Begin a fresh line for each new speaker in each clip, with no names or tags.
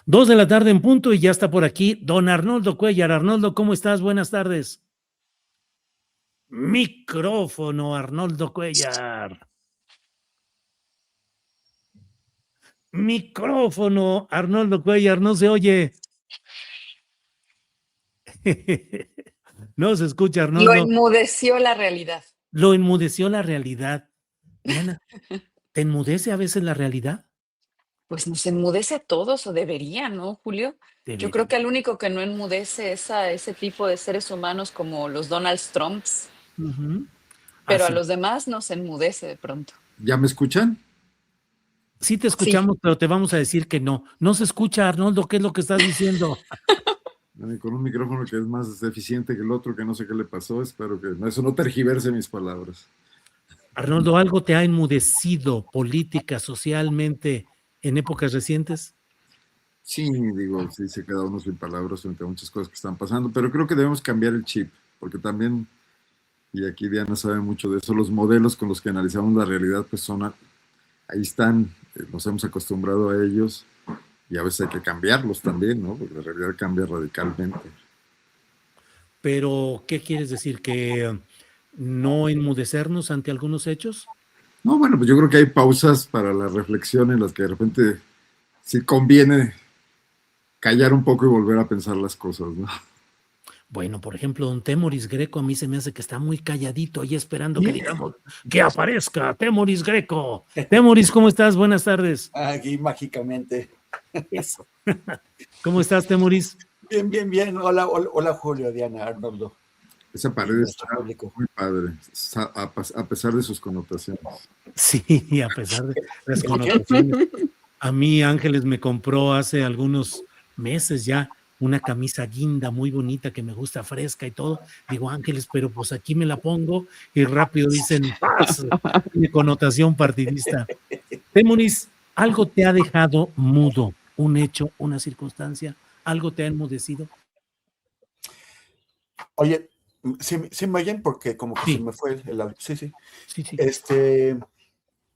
2 de la tarde en punto y ya está por aquí don Arnoldo Cuellar. Arnoldo, ¿cómo estás? Buenas tardes. Micrófono, Arnoldo Cuellar. Micrófono, Arnoldo Cuellar, no se oye. No se escucha,
Lo
Arnoldo.
enmudeció la realidad.
Lo enmudeció la realidad. Diana, ¿te enmudece a veces la realidad?
Pues nos enmudece a todos, o debería, ¿no, Julio? Yo creo
Debería.
que al único que no enmudece es a ese tipo de seres humanos como los Donald Trumps,
Ujú.
pero a
Así.
los demás nos enmudece de pronto.
¿Ya me escuchan?
Sí te
Sí,
escuchamos, pero te vamos a decir que no. No se escucha, Arnoldo, ¿qué es lo que estás diciendo?
Con un micrófono que es más eficiente que el otro, que no sé qué le pasó. Espero que eso no tergiverse mis palabras.
Arnoldo, ¿algo te ha enmudecido política, socialmente en épocas recientes?
Sí, digo, sí se queda uno sin palabras frente a muchas cosas que están pasando, pero creo que debemos cambiar el chip, porque también, y aquí Diana sabe mucho de eso, los modelos con los que analizamos la realidad, pues ahí están, nos hemos acostumbrado a ellos y a veces hay que cambiarlos también, ¿no? Porque la realidad cambia radicalmente.
Pero, ¿qué quieres decir? ¿Que no enmudecernos ante algunos hechos?
No, bueno, pues yo creo que hay pausas para la reflexión en las que de repente sí conviene callar un poco y volver a pensar las cosas, ¿no?
Bueno, por ejemplo, don Temoris Greco, a mí se me hace que está muy calladito ahí esperando que digamos que aparezca Temoris Greco. Temoris, ¿cómo estás? Buenas tardes.
Aquí mágicamente.
Eso. ¿Cómo estás, Temoris?
Bien, bien, bien. Hola, hola, hola, Julio, Diana, Arnoldo.
Esa
Y
pared está
nuestro público.
muy padre, a pesar de sus connotaciones.
Sí, a pesar de las connotaciones. A mí Ángeles me compró hace algunos meses ya una camisa guinda muy bonita que me gusta fresca y todo. Digo, Ángeles, pero pues aquí me la pongo y rápido dicen, paz, tiene connotación partidista. Temoris, ¿algo te ha dejado mudo? ¿Un hecho, una circunstancia? ¿Algo te ha enmudecido?
Oye, ¿sí me oyen? Porque como que se
Sí,
me fue el audio. Sí, sí.
sí, sí.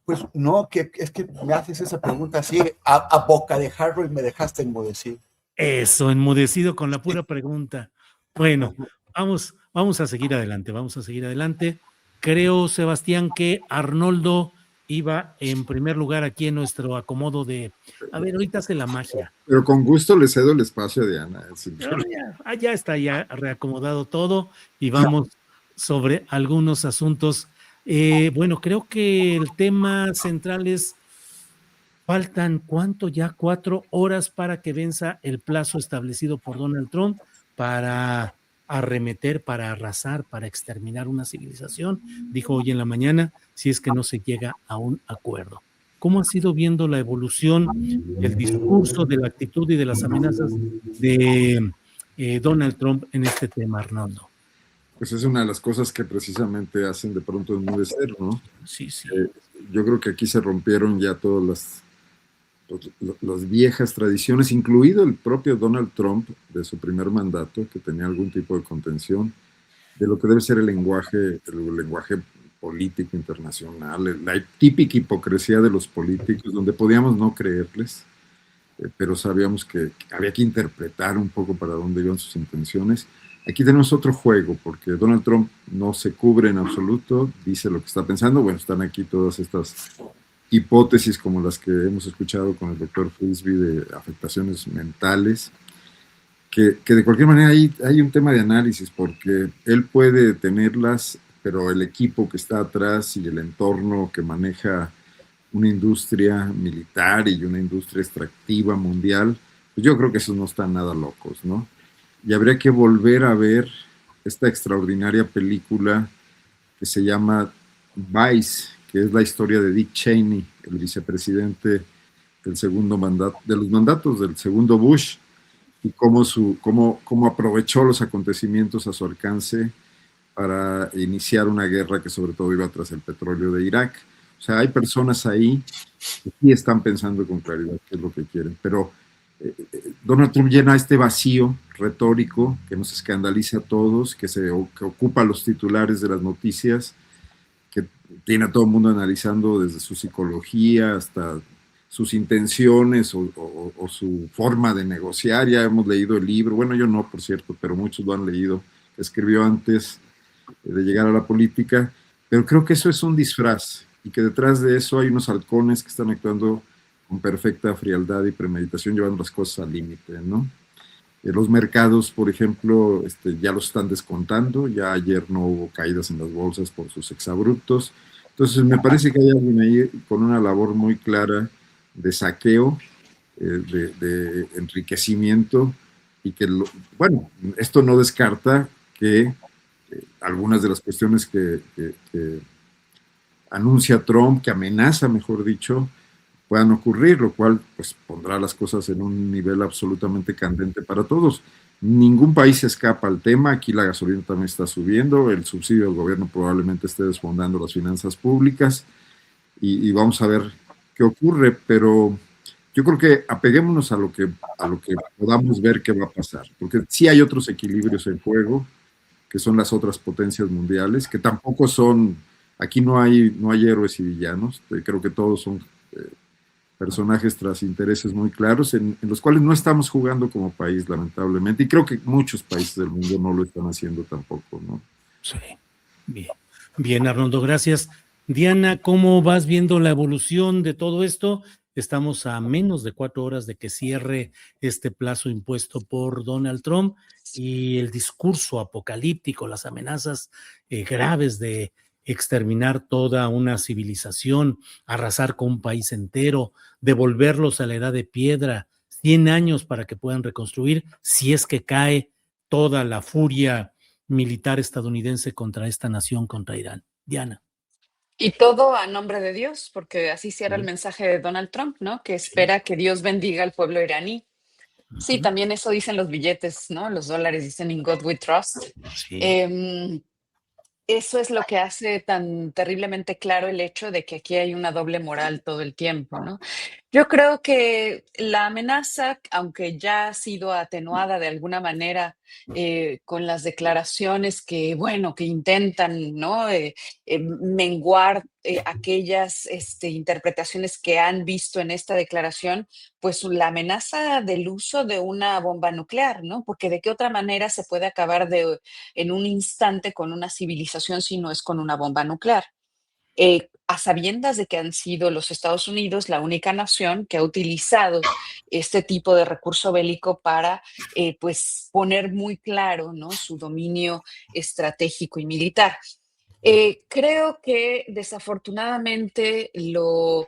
Pues no, que es que me haces esa pregunta así a boca de jarro y me dejaste enmudecer.
Eso, enmudecido con la pura pregunta. Bueno, vamos a seguir adelante, vamos a seguir adelante. Creo, Sebastián, que Arnoldo iba en primer lugar aquí en nuestro acomodo de, a ver, ahorita hace la magia.
Pero con gusto le cedo el espacio a Diana.
Ya está ya reacomodado todo y vamos sobre algunos asuntos. Bueno, creo que el tema central es, faltan cuánto ya 4 horas para que venza el plazo establecido por Donald Trump para arremeter, para arrasar, para exterminar una civilización, dijo hoy en la mañana, si es que no se llega a un acuerdo. ¿Cómo ha sido viendo la evolución del discurso, de la actitud y de las amenazas de Donald Trump en este tema, Arnoldo?
Pues es una de las cosas que precisamente hacen de pronto enmudecer, ¿no?
Sí, sí.
Yo creo que aquí se rompieron ya todas las viejas tradiciones, incluido el propio Donald Trump de su primer mandato, que tenía algún tipo de contención de lo que debe ser el lenguaje político internacional, la típica hipocresía de los políticos, donde podíamos no creerles, pero sabíamos que había que interpretar un poco para dónde iban sus intenciones. Aquí tenemos otro juego, porque Donald Trump no se cubre en absoluto, dice lo que está pensando. Bueno, están aquí todas estas hipótesis como las que hemos escuchado con el doctor Frisby de afectaciones mentales, que de cualquier manera hay un tema de análisis, porque él puede tenerlas, pero el equipo que está atrás y el entorno que maneja una industria militar y una industria extractiva mundial, pues yo creo que esos no están nada locos, ¿no? Y habría que volver a ver esta extraordinaria película que se llama Vice, que es la historia de Dick Cheney, el vicepresidente del segundo mandato, de los mandatos del segundo Bush, y cómo aprovechó los acontecimientos a su alcance para iniciar una guerra que sobre todo iba tras el petróleo de Irak. O sea, hay personas ahí que sí están pensando con claridad qué es lo que quieren, pero Donald Trump llena este vacío retórico que nos escandaliza a todos, que ocupa los titulares de las noticias, que tiene a todo el mundo analizando desde su psicología hasta sus intenciones o su forma de negociar. Ya hemos leído el libro, bueno, yo no, por cierto, pero muchos lo han leído, escribió antes de llegar a la política, pero creo que eso es un disfraz y que detrás de eso hay unos halcones que están actuando con perfecta frialdad y premeditación, llevando las cosas al límite, ¿no? Los mercados, por ejemplo, ya los están descontando, ya ayer no hubo caídas en las bolsas por sus exabruptos. Entonces me parece que hay alguien ahí con una labor muy clara de saqueo, de enriquecimiento, y que, bueno, esto no descarta que algunas de las cuestiones que anuncia Trump, que amenaza, mejor dicho, puedan ocurrir, lo cual pues pondrá las cosas en un nivel absolutamente candente para todos. Ningún país se escapa al tema, aquí la gasolina también está subiendo, el subsidio del gobierno probablemente esté desfondando las finanzas públicas y vamos a ver qué ocurre, pero yo creo que apeguémonos a lo que podamos ver qué va a pasar, porque sí hay otros equilibrios en juego, que son las otras potencias mundiales, que tampoco son, aquí no hay héroes y villanos, creo que todos son personajes tras intereses muy claros, en los cuales no estamos jugando como país, lamentablemente, y creo que muchos países del mundo no lo están haciendo tampoco, ¿no?
Sí, bien. Bien, Arnoldo, gracias. Diana, ¿cómo vas viendo la evolución de todo esto? Estamos a menos de 4 horas de que cierre este plazo impuesto por Donald Trump y el discurso apocalíptico, las amenazas graves de exterminar toda una civilización, arrasar con un país entero, devolverlos a la edad de piedra, 100 años para que puedan reconstruir, si es que cae toda la furia militar estadounidense contra esta nación, contra Irán. Diana.
Y todo a nombre de Dios, porque así cierra el
Sí,
mensaje de Donald Trump, ¿no? Que
sí.
espera que Dios bendiga al pueblo iraní. Sí,
Ujú.
también eso dicen los billetes, ¿no? Los dólares dicen In God We Trust.
Sí,
Em, Eso es lo que hace tan terriblemente claro el hecho de que aquí hay una doble moral todo el tiempo, ¿no? Yo creo que la amenaza, aunque ya ha sido atenuada de alguna manera con las declaraciones que, bueno, que intentan, ¿no? Menguar aquellas interpretaciones que han visto en esta declaración, pues la amenaza del uso de una bomba nuclear, ¿no? Porque de qué otra manera se puede acabar en un instante con una civilización si no es con una bomba nuclear. A sabiendas de que han sido los Estados Unidos la única nación que ha utilizado este tipo de recurso bélico para pues poner muy claro, ¿no? Su dominio estratégico y militar. Creo que desafortunadamente lo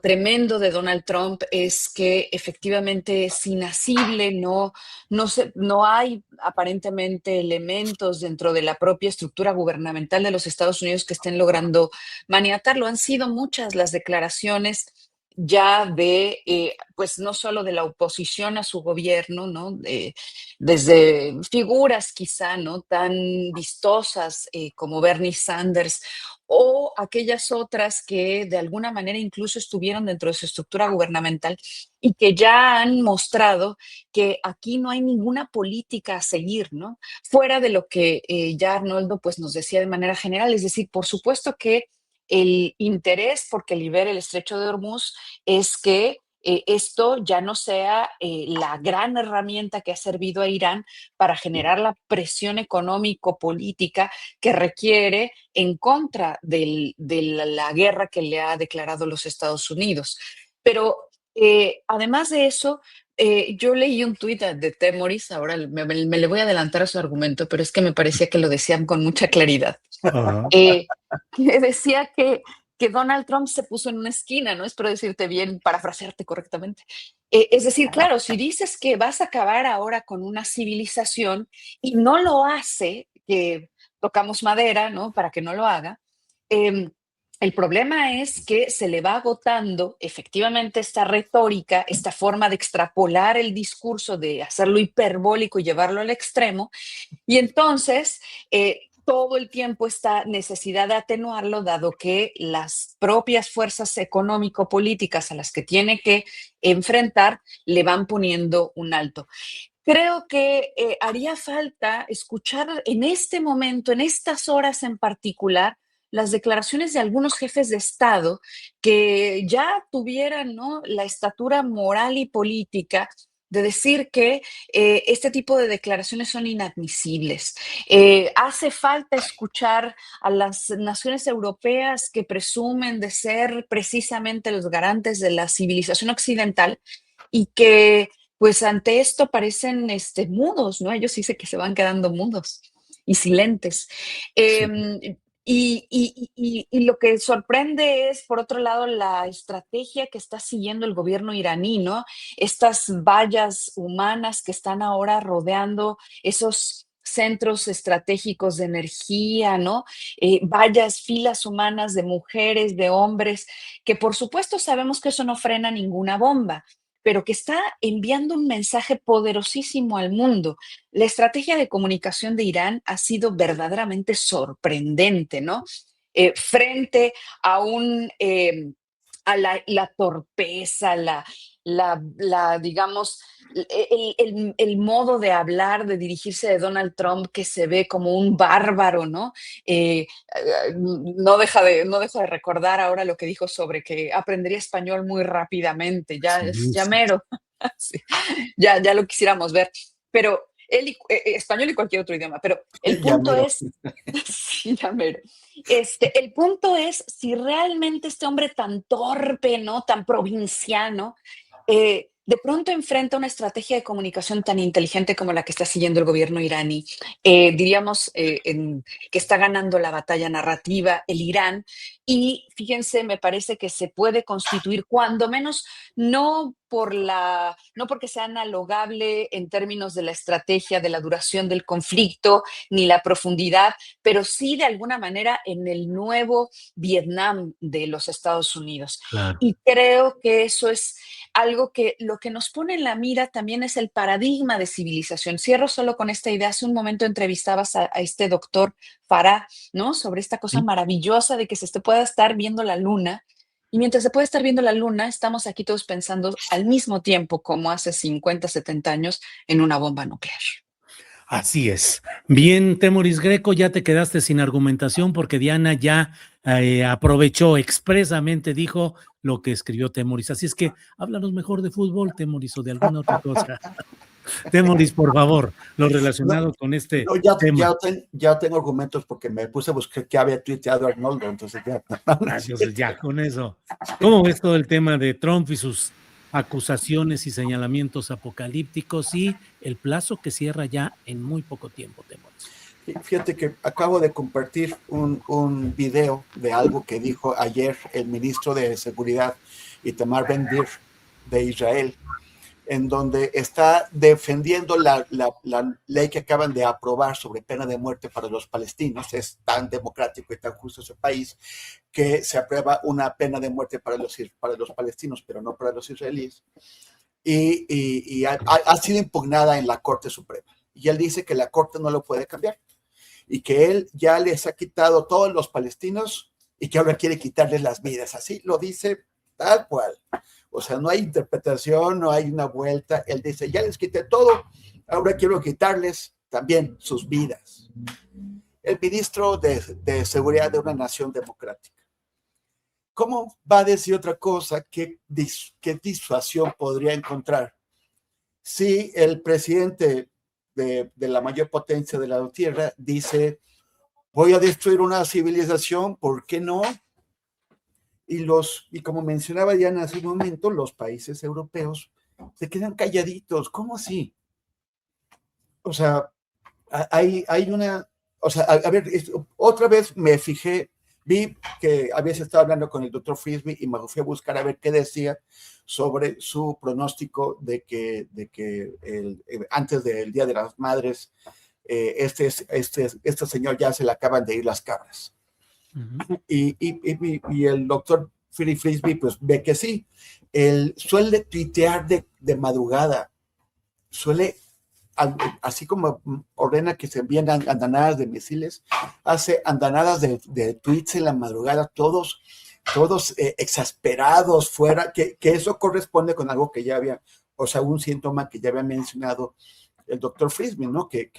tremendo de Donald Trump es que efectivamente es inasible, no hay aparentemente elementos dentro de la propia estructura gubernamental de los Estados Unidos que estén logrando maniatarlo. Han sido muchas las declaraciones ya pues no solo de la oposición a su gobierno, ¿no? Desde figuras quizá, ¿no? Tan vistosas como Bernie Sanders o aquellas otras que de alguna manera incluso estuvieron dentro de su estructura gubernamental y que ya han mostrado que aquí no hay ninguna política a seguir, ¿no? Fuera de lo que ya Arnoldo pues nos decía de manera general, es decir, por supuesto que el interés porque libere el estrecho de Hormuz es que esto ya no sea la gran herramienta que ha servido a Irán para generar la presión económico-política que requiere en contra de la guerra que le ha declarado los Estados Unidos. Pero además de eso, yo leí un tuit de Temoris, ahora me le voy a adelantar a su argumento, pero es que me parecía que lo decían con mucha claridad.
ajá,
Que decía que Donald Trump se puso en una esquina, ¿no? Espero decirte bien, parafrasearte correctamente. Es decir, claro, si dices que vas a acabar ahora con una civilización y no lo hace, que tocamos madera, ¿no? Para que no lo haga, eh, el problema es que se le va agotando efectivamente esta retórica, esta forma de extrapolar el discurso, de hacerlo hiperbólico y llevarlo al extremo, y entonces, todo el tiempo esta necesidad de atenuarlo, dado que las propias fuerzas económico-políticas a las que tiene que enfrentar le van poniendo un alto. Creo que haría falta escuchar en este momento, en estas horas en particular, las declaraciones de algunos jefes de Estado que ya tuvieran, ¿no?, la estatura moral y política de decir que este tipo de declaraciones son inadmisibles. Hace falta escuchar a las naciones europeas que presumen de ser precisamente los garantes de la civilización occidental y que, pues, ante esto parecen mudos, ¿no? Ellos dicen que se van quedando mudos y silentes.
Sí.
Y lo que sorprende es, por otro lado, la estrategia que está siguiendo el gobierno iraní, ¿no? Estas vallas humanas que están ahora rodeando esos centros estratégicos de energía, ¿no? Vallas, filas humanas de mujeres, de hombres, que por supuesto sabemos que eso no frena ninguna bomba, pero que está enviando un mensaje poderosísimo al mundo. La estrategia de comunicación de Irán ha sido verdaderamente sorprendente, ¿no? Frente a la torpeza, digamos, el modo de hablar, de dirigirse de Donald Trump, que se ve como un bárbaro, ¿no? No deja de recordar ahora lo que dijo sobre que aprendería español muy rápidamente, ya es
Sí,
ya
sí.
mero. Sí, ya lo quisiéramos ver, pero él español y cualquier otro idioma, pero el
Ya
punto
mero.
es, sí, ya mero. El punto es si realmente este hombre tan torpe, ¿no? Tan provinciano, de pronto enfrenta una estrategia de comunicación tan inteligente como la que está siguiendo el gobierno iraní. Diríamos que está ganando la batalla narrativa el Irán y fíjense, me parece que se puede constituir cuando menos no no porque sea analogable en términos de la estrategia, de la duración del conflicto, ni la profundidad, pero sí de alguna manera en el nuevo Vietnam de los Estados Unidos.
Claro.
Y creo que eso es algo que lo que nos pone en la mira también es el paradigma de civilización. Cierro solo con esta idea. Hace un momento entrevistabas a este doctor Farah, ¿no? Sobre esta cosa
Sí.
maravillosa de que se pueda estar viendo la luna. Y mientras se puede estar viendo la luna, estamos aquí todos pensando al mismo tiempo, como hace 50, 70 años, en una bomba nuclear.
Así es. Bien, Temoris Greco, ya te quedaste sin argumentación porque Diana ya aprovechó expresamente, dijo lo que escribió Temoris. Así es que háblanos mejor de fútbol, Temoris, o de alguna otra cosa. Temoris, por favor, lo
No,
relacionado con este
no,
tema.
ya tengo argumentos porque me puse a buscar qué había tuiteado Arnoldo, entonces ya.
Entonces, ya con eso. ¿Cómo ves todo el tema de Trump y sus acusaciones y señalamientos apocalípticos y el plazo que cierra ya en muy poco tiempo, Temoris?
Fíjate que acabo de compartir un video de algo que dijo ayer el ministro de Seguridad, Itamar Ben-Gvir, de Israel, en donde está defendiendo la ley que acaban de aprobar sobre pena de muerte para los palestinos. Es tan democrático y tan justo ese país que se aprueba una pena de muerte para los palestinos, pero no para los israelíes. Y ha sido impugnada en la Corte Suprema. Y él dice que la Corte no lo puede cambiar y que él ya les ha quitado todos los palestinos y que ahora quiere quitarles las vidas. Así lo dice tal cual. O sea, no hay interpretación, no hay una vuelta. Él dice, ya les quité todo, ahora quiero quitarles también sus vidas. El ministro de Seguridad de una nación democrática. ¿Cómo va a decir otra cosa? ¿Qué disuasión podría encontrar si el presidente de la mayor potencia de la Tierra dice, voy a destruir una civilización, ¿por qué no? Y como mencionaba Diana hace un momento, los países europeos se quedan calladitos. ¿Cómo así? O sea, hay una... O sea, a ver, otra vez me fijé, vi que habías estado hablando con el doctor Frisby y me fui a buscar a ver qué decía sobre su pronóstico de que antes del Día de las Madres, este señor ya se le acaban de ir las cabras. Uh-huh. Y el doctor Philip Frisby pues ve que sí. Él suele tuitear de madrugada, suele, así como ordena que se envíen andanadas de misiles, hace andanadas de tweets en la madrugada, todos exasperados fuera, que eso corresponde con algo que ya había, o sea, un síntoma que ya había mencionado el doctor Friedman, ¿no? Que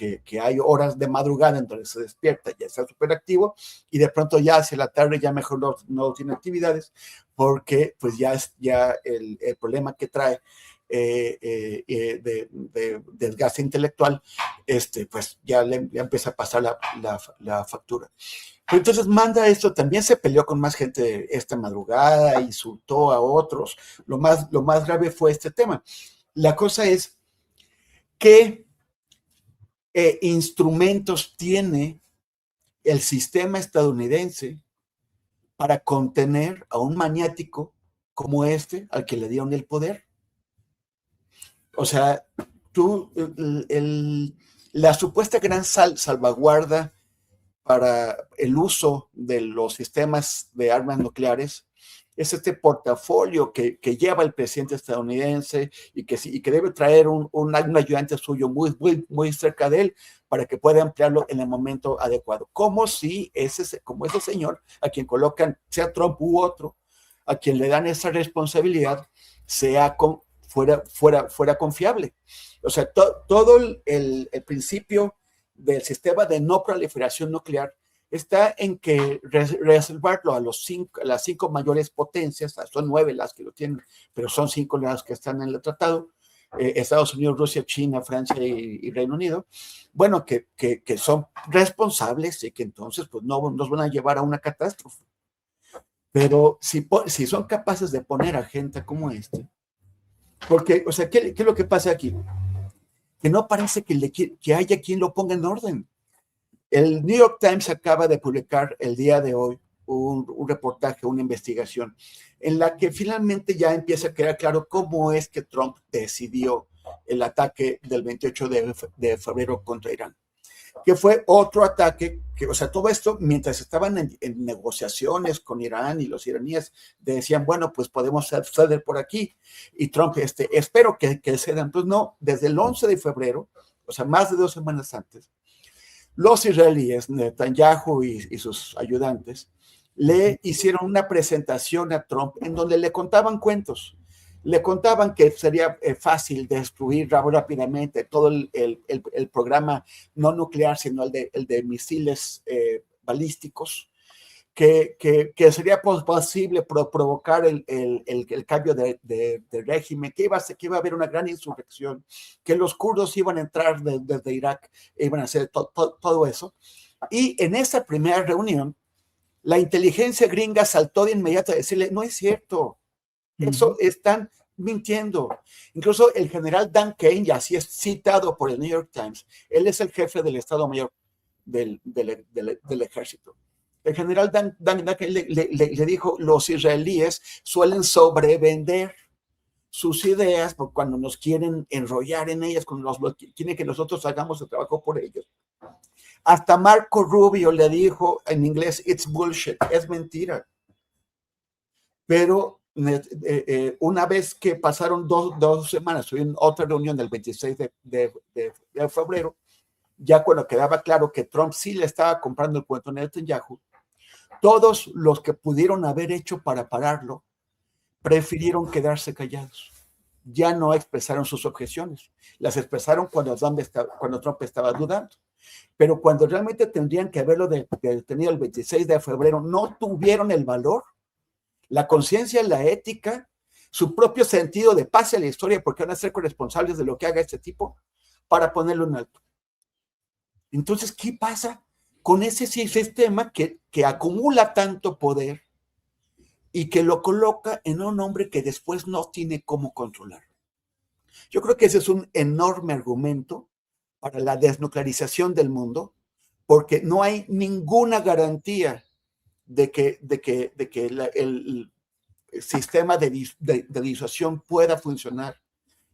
hay horas de madrugada en donde se despierta, ya está súper activo, y de pronto ya hacia la tarde ya mejor no tiene actividades, porque pues ya el problema que trae de desgaste intelectual, pues ya le empieza a pasar la factura. Pero entonces manda esto, también se peleó con más gente esta madrugada, insultó a otros, lo más grave fue este tema. La cosa es, ¿qué instrumentos tiene el sistema estadounidense para contener a un maniático como este al que le dieron el poder? O sea, la supuesta gran salvaguarda para el uso de los sistemas de armas nucleares es este portafolio que lleva el presidente estadounidense y que debe traer un ayudante suyo muy cerca de él para que pueda emplearlo en el momento adecuado. Como si ese señor a quien colocan, sea Trump u otro, a quien le dan esa responsabilidad, fuera confiable. O sea, todo el principio del sistema de no proliferación nuclear está en que reservarlo a las 5 mayores potencias, son 9 las que lo tienen, pero son 5 las que están en el tratado, Estados Unidos, Rusia, China, Francia y Reino Unido, bueno, que son responsables y que entonces pues no nos van a llevar a una catástrofe. Pero si son capaces de poner a gente como porque, o sea, ¿qué es lo que pasa aquí? Que no parece que haya quien lo ponga en orden. El New York Times acaba de publicar el día de hoy un reportaje, una investigación, en la que finalmente ya empieza a quedar claro cómo es que Trump decidió el ataque del 28 de febrero contra Irán, que fue otro ataque, o sea, todo esto mientras estaban en negociaciones con Irán y los iraníes decían, bueno, pues podemos ceder por aquí, y Trump, espero que cedan. Pues no, desde el 11 de febrero, o sea, más de 2 semanas antes, los israelíes, Netanyahu y sus ayudantes, le hicieron una presentación a Trump en donde le contaban cuentos. Le contaban que sería fácil destruir rápidamente todo el programa no nuclear, sino el de misiles balísticos, que sería posible provocar el cambio de régimen, que iba a haber una gran insurrección, que los kurdos iban a entrar desde Irak, iban a hacer todo eso. Y en esa primera reunión, la inteligencia gringa saltó de inmediato a decirle, no es cierto, eso están mintiendo. Incluso el general Dan Kane, y así es citado por el New York Times, él es el jefe del Estado Mayor del ejército. El general Dan Kane le dijo, los israelíes suelen sobrevender sus ideas porque cuando nos quieren enrollar en ellas, cuando quieren que nosotros hagamos el trabajo por ellos. Hasta Marco Rubio le dijo en inglés, it's bullshit, es mentira. Pero una vez que pasaron dos semanas, hubo otra reunión del 26 de febrero, ya cuando quedaba claro que Trump sí le estaba comprando el cuento a Netanyahu, todos los que pudieron haber hecho para pararlo prefirieron quedarse callados. Ya no expresaron sus objeciones. Las expresaron cuando Trump estaba dudando. Pero cuando realmente tendrían que haberlo detenido el 26 de febrero, no tuvieron el valor, la conciencia, la ética, su propio sentido de paz a la historia, porque van a ser corresponsables de lo que haga este tipo, para ponerlo en alto. Entonces, ¿qué pasa con ese sistema que acumula tanto poder y que lo coloca en un hombre que después no tiene cómo controlar? Yo creo que ese es un enorme argumento para la desnuclearización del mundo, porque no hay ninguna garantía de que el sistema de disuasión pueda funcionar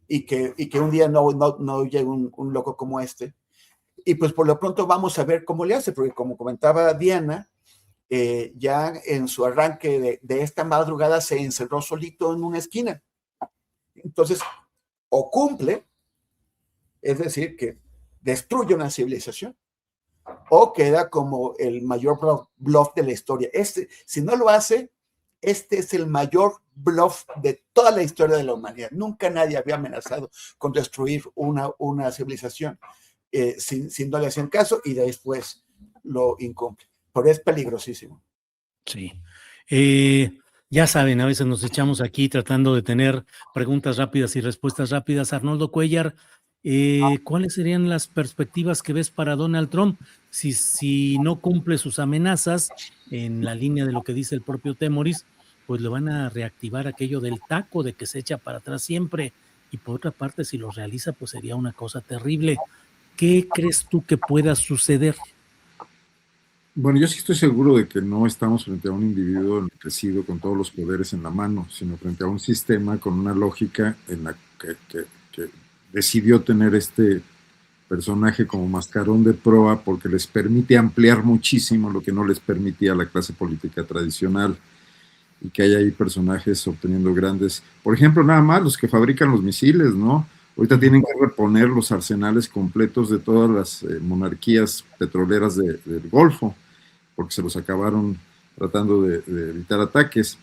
y que un día no llegue un loco como este. Y pues por lo pronto vamos a ver cómo le hace, porque como comentaba Diana, ya en su arranque de esta madrugada se encerró solito en una esquina. Entonces, o cumple, es decir, que destruye una civilización, o queda como el mayor bluff de la historia. Si no lo hace, este es el mayor bluff de toda la historia de la humanidad. Nunca nadie había amenazado con destruir una civilización si no le hacían caso y después lo incumple. Pero es peligrosísimo.
Sí. Ya saben, a veces nos echamos aquí tratando de tener preguntas rápidas y respuestas rápidas. Arnoldo Cuellar, ¿cuáles serían las perspectivas que ves para Donald Trump si no cumple sus amenazas en la línea de lo que dice el propio Temoris? Pues le van a reactivar aquello del taco, de que se echa para atrás siempre. Y por otra parte, si lo realiza, pues sería una cosa terrible. ¿Qué crees tú que pueda suceder?
Bueno, yo sí estoy seguro de que no estamos frente a un individuo enriquecido con todos los poderes en la mano, sino frente a un sistema con una lógica en la que decidió tener este personaje como mascarón de proa porque les permite ampliar muchísimo lo que no les permitía la clase política tradicional, y que hay ahí personajes obteniendo grandes, por ejemplo, nada más los que fabrican los misiles, ¿no? Ahorita tienen que reponer los arsenales completos de todas las monarquías petroleras del Golfo, porque se los acabaron tratando de evitar ataques.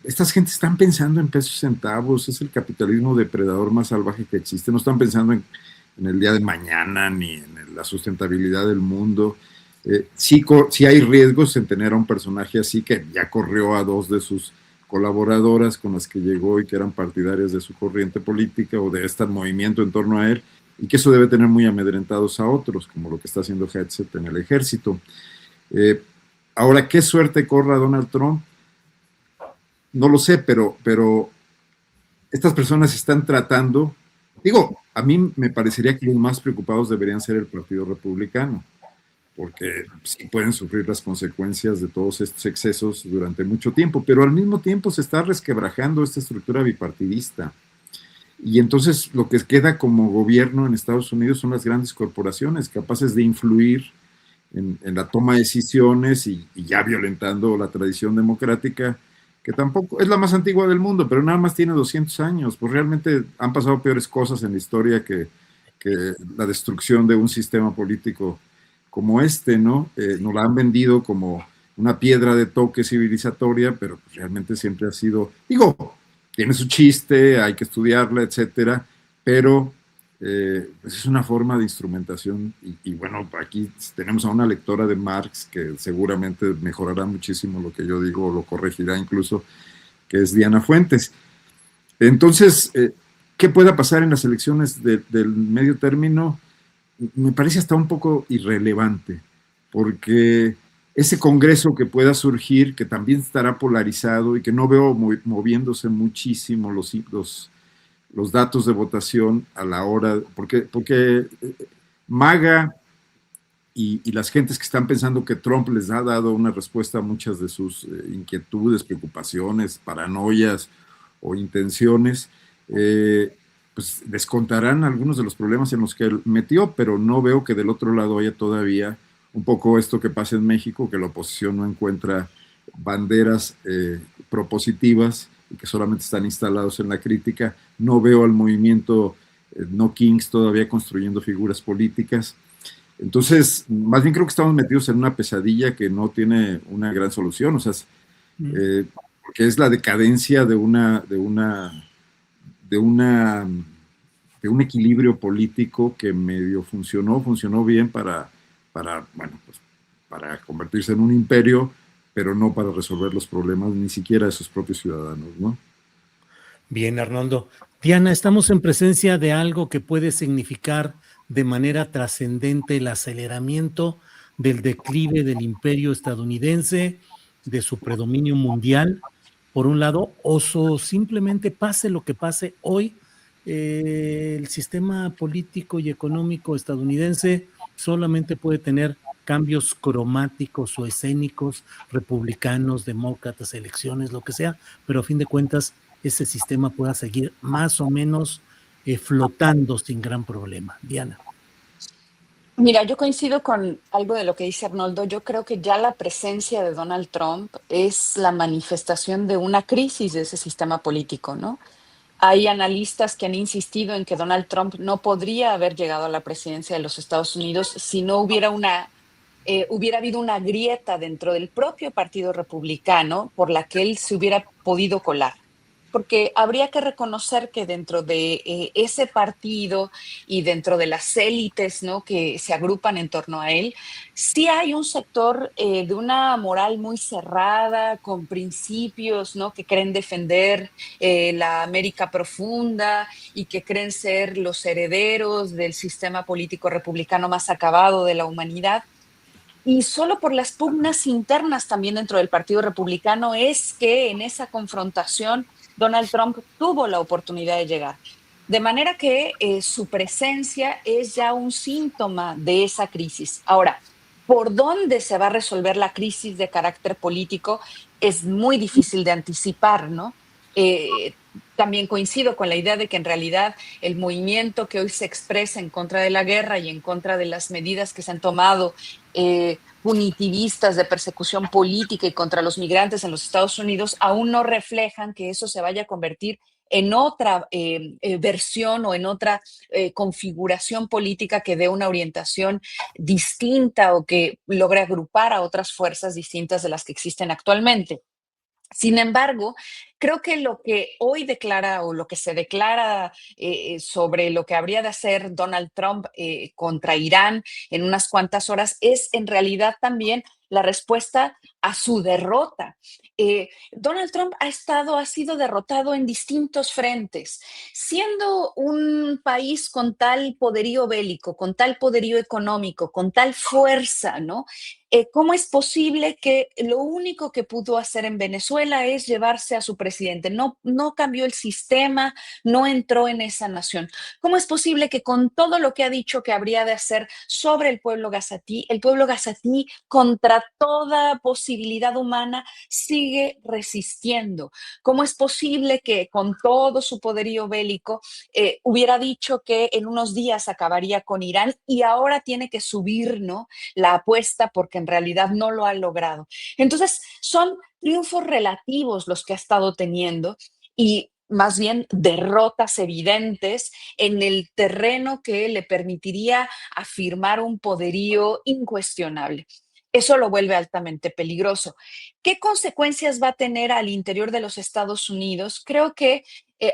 Estas gentes están pensando en pesos centavos, es el capitalismo depredador más salvaje que existe, no están pensando en el día de mañana ni en la sustentabilidad del mundo. Sí hay riesgos en tener a un personaje así que ya corrió a 2 de sus colaboradoras con las que llegó y que eran partidarias de su corriente política o de este movimiento en torno a él, y que eso debe tener muy amedrentados a otros, como lo que está haciendo Hegseth en el ejército. Ahora, ¿qué suerte corra Donald Trump? No lo sé, pero estas personas están tratando, digo, a mí me parecería que los más preocupados deberían ser el Partido Republicano, porque sí pueden sufrir las consecuencias de todos estos excesos durante mucho tiempo, pero al mismo tiempo se está resquebrajando esta estructura bipartidista. Y entonces lo que queda como gobierno en Estados Unidos son las grandes corporaciones capaces de influir en la toma de decisiones y ya violentando la tradición democrática, que tampoco es la más antigua del mundo, pero nada más tiene 200 años. Pues realmente han pasado peores cosas en la historia que la destrucción de un sistema político como este, ¿no? Nos la han vendido como una piedra de toque civilizatoria, pero realmente siempre ha sido, digo, tiene su chiste, hay que estudiarla, etcétera, pero pues es una forma de instrumentación y bueno, aquí tenemos a una lectora de Marx que seguramente mejorará muchísimo lo que yo digo, o lo corregirá incluso, que es Diana Fuentes. Entonces, ¿qué pueda pasar en las elecciones del medio término? Me parece hasta un poco irrelevante, porque ese congreso que pueda surgir, que también estará polarizado y que no veo moviéndose muchísimo los datos de votación a la hora, porque MAGA y las gentes que están pensando que Trump les ha dado una respuesta a muchas de sus inquietudes, preocupaciones, paranoias o intenciones, pues descontarán algunos de los problemas en los que él metió, pero no veo que del otro lado haya todavía un poco esto que pasa en México, que la oposición no encuentra banderas propositivas y que solamente están instalados en la crítica. No veo al movimiento No Kings todavía construyendo figuras políticas. Entonces, más bien creo que estamos metidos en una pesadilla que no tiene una gran solución, o sea, porque es la decadencia de un equilibrio político que medio funcionó bien para convertirse en un imperio, pero no para resolver los problemas ni siquiera de sus propios ciudadanos, ¿no?
Bien, Arnoldo. Diana, estamos en presencia de algo que puede significar de manera trascendente el aceleramiento del declive del imperio estadounidense, de su predominio mundial, por un lado, o simplemente pase lo que pase hoy, el sistema político y económico estadounidense solamente puede tener cambios cromáticos o escénicos, republicanos, demócratas, elecciones, lo que sea, pero a fin de cuentas ese sistema pueda seguir más o menos flotando sin gran problema. Diana.
Mira, yo coincido con algo de lo que dice Arnoldo. Yo creo que ya la presencia de Donald Trump es la manifestación de una crisis de ese sistema político, ¿no? Hay analistas que han insistido en que Donald Trump no podría haber llegado a la presidencia de los Estados Unidos si no hubiera una hubiera habido una grieta dentro del propio Partido Republicano por la que él se hubiera podido colar. Porque habría que reconocer que dentro de ese partido y dentro de las élites, ¿no?, que se agrupan en torno a él, sí hay un sector de una moral muy cerrada, con principios, ¿no?, que creen defender la América profunda y que creen ser los herederos del sistema político republicano más acabado de la humanidad. Y solo por las pugnas internas también dentro del Partido Republicano es que en esa confrontación Donald Trump tuvo la oportunidad de llegar. De manera que su presencia es ya un síntoma de esa crisis. Ahora, ¿por dónde se va a resolver la crisis de carácter político? Es muy difícil de anticipar, ¿no? También coincido con la idea de que en realidad el movimiento que hoy se expresa en contra de la guerra y en contra de las medidas que se han tomado punitivistas de persecución política y contra los migrantes en los Estados Unidos aún no reflejan que eso se vaya a convertir en otra versión o en otra configuración política que dé una orientación distinta o que logre agrupar a otras fuerzas distintas de las que existen actualmente. Sin embargo, creo que lo que hoy declara o lo que se declara sobre lo que habría de hacer Donald Trump contra Irán en unas cuantas horas es en realidad también la respuesta a su derrota. Donald Trump ha sido derrotado en distintos frentes, siendo un país con tal poderío bélico, con tal poderío económico, con tal fuerza, ¿no? ¿Cómo es posible que lo único que pudo hacer en Venezuela es llevarse a su presidente? No cambió el sistema, no entró en esa nación. ¿Cómo es posible que con todo lo que ha dicho que habría de hacer sobre el pueblo gazatí contra toda posibilidad humana sigue resistiendo? ¿Cómo es posible que con todo su poderío bélico hubiera dicho que en unos días acabaría con Irán y ahora tiene que subir, ¿no?, la apuesta porque en realidad no lo ha logrado? Entonces, son triunfos relativos los que ha estado teniendo y más bien derrotas evidentes en el terreno que le permitiría afirmar un poderío incuestionable. Eso lo vuelve altamente peligroso. ¿Qué consecuencias va a tener al interior de los Estados Unidos? Creo que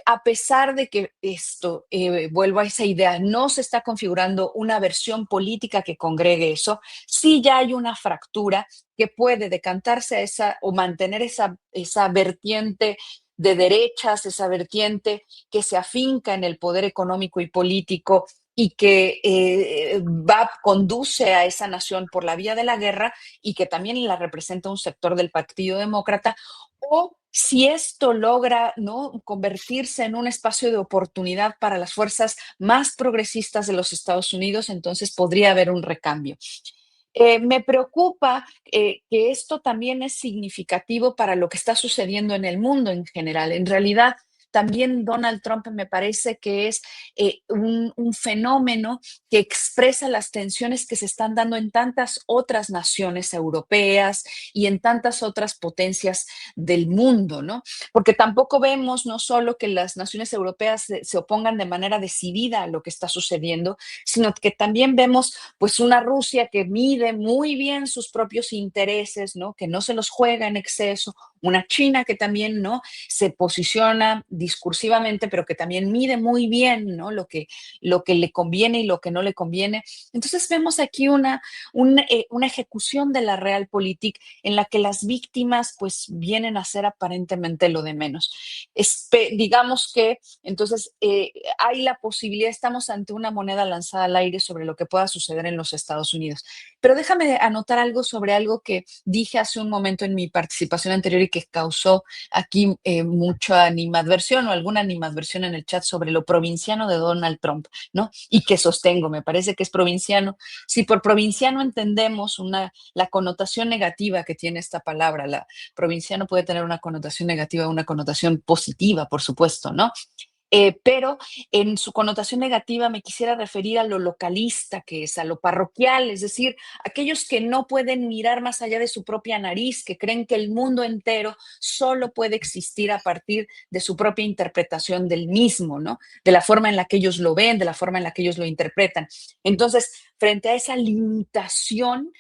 a pesar de que esto, vuelvo a esa idea, no se está configurando una versión política que congregue eso, sí ya hay una fractura que puede decantarse a esa o mantener esa vertiente de derechas, esa vertiente que se afinca en el poder económico y político y que conduce a esa nación por la vía de la guerra y que también la representa un sector del Partido Demócrata, o si esto logra, ¿no?, convertirse en un espacio de oportunidad para las fuerzas más progresistas de los Estados Unidos, entonces podría haber un recambio. Me preocupa que esto también es significativo para lo que está sucediendo en el mundo en general. En realidad, también Donald Trump me parece que es un fenómeno que expresa las tensiones que se están dando en tantas otras naciones europeas y en tantas otras potencias del mundo, ¿no? Porque tampoco vemos no solo que las naciones europeas se opongan de manera decidida a lo que está sucediendo, sino que también vemos pues una Rusia que mide muy bien sus propios intereses, ¿no?, que no se los juega en exceso, una China que también, ¿no?, se posiciona discursivamente, pero que también mide muy bien, ¿no?, lo que le conviene y lo que no le conviene. Entonces vemos aquí una ejecución de la Realpolitik en la que las víctimas pues vienen a ser aparentemente lo de menos. Digamos que entonces hay la posibilidad, estamos ante una moneda lanzada al aire sobre lo que pueda suceder en los Estados Unidos. Pero déjame anotar algo sobre algo que dije hace un momento en mi participación anterior y que causó aquí mucha animadversión o alguna animadversión en el chat sobre lo provinciano de Donald Trump, ¿no? Y que sostengo, me parece que es provinciano. Si por provinciano entendemos la connotación negativa que tiene esta palabra, la provinciano puede tener una connotación negativa, una connotación positiva, por supuesto, ¿no? Pero en su connotación negativa me quisiera referir a lo localista que es, a lo parroquial, es decir, aquellos que no pueden mirar más allá de su propia nariz, que creen que el mundo entero solo puede existir a partir de su propia interpretación del mismo, ¿no? De la forma en la que ellos lo ven, de la forma en la que ellos lo interpretan. Entonces, frente a esa limitación,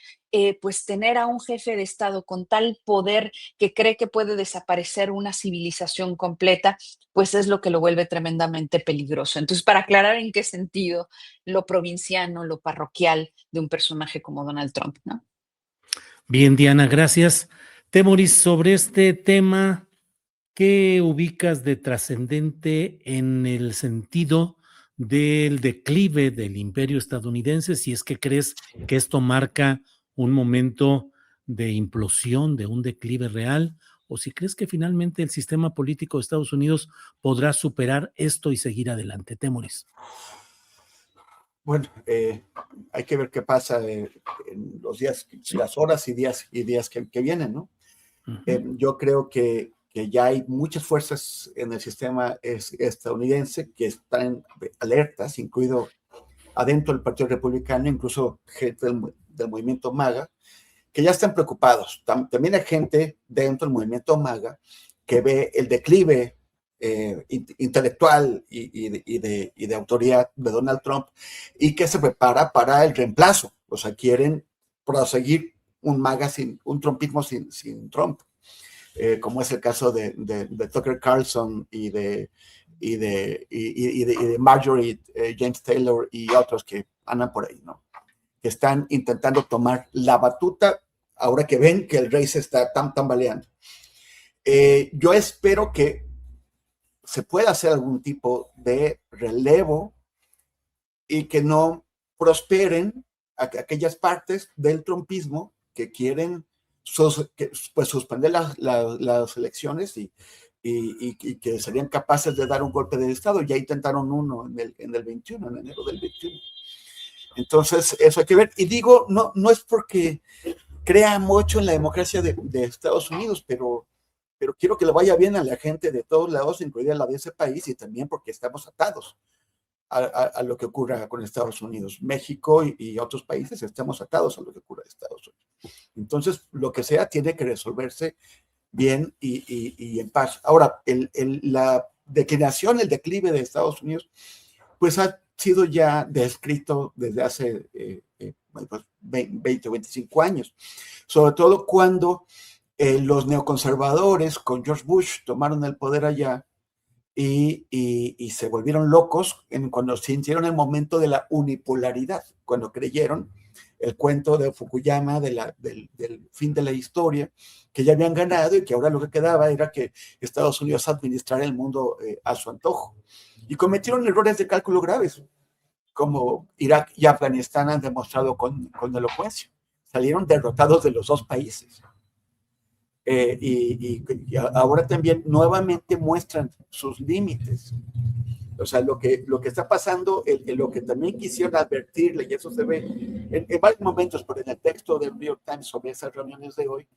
pues tener a un jefe de Estado con tal poder que cree que puede desaparecer una civilización completa, pues es lo que lo vuelve tremendamente peligroso. Entonces, para aclarar en qué sentido lo provinciano, lo parroquial de un personaje como Donald Trump, ¿no?
Bien, Diana, gracias. Temoris, sobre este tema, ¿qué ubicas de trascendente en el sentido del declive del imperio estadounidense? Si es que crees que esto marca un momento de implosión, de un declive real, o si crees que finalmente el sistema político de Estados Unidos podrá superar esto y seguir adelante. Temoris.
Bueno, hay que ver qué pasa en los días, las horas y días que vienen, ¿no? Yo creo que ya hay muchas fuerzas en el sistema estadounidense que están alertas, incluido adentro del Partido Republicano, incluso gente del movimiento MAGA, que ya están preocupados. También hay gente dentro del movimiento MAGA que ve el declive intelectual y de autoridad de Donald Trump y que se prepara para el reemplazo. O sea, quieren proseguir un MAGA un trumpismo sin Trump, como es el caso de Tucker Carlson y de Marjorie James Taylor y otros que andan por ahí, ¿no? Que están intentando tomar la batuta ahora que ven que el rey se está tambaleando. Yo espero que se pueda hacer algún tipo de relevo y que no prosperen aquellas partes del trumpismo que quieren pues suspender las elecciones y que serían capaces de dar un golpe de Estado. Ya intentaron uno en el 21, en enero del 21. Entonces, eso hay que ver. Y digo, no es porque crea mucho en la democracia de Estados Unidos, pero quiero que le vaya bien a la gente de todos lados, incluida la de ese país, y también porque estamos atados a lo que ocurra con Estados Unidos. México y otros países estamos atados a lo que ocurra en Estados Unidos. Entonces, lo que sea tiene que resolverse bien y en paz. Ahora, la declinación, el declive de Estados Unidos, pues ha sido ya descrito desde hace 20 o 25 años, sobre todo cuando los neoconservadores con George Bush tomaron el poder allá y se volvieron locos cuando sintieron el momento de la unipolaridad, cuando creyeron el cuento de Fukuyama del fin de la historia, que ya habían ganado y que ahora lo que quedaba era que Estados Unidos administrara el mundo a su antojo. Y cometieron errores de cálculo graves, como Irak y Afganistán han demostrado con elocuencia. Salieron derrotados de los dos países. Y ahora también nuevamente muestran sus límites. O sea, lo que está pasando, lo que también quisieron advertirle, y eso se ve en varios momentos, pero en el texto del New York Times sobre esas reuniones de hoy,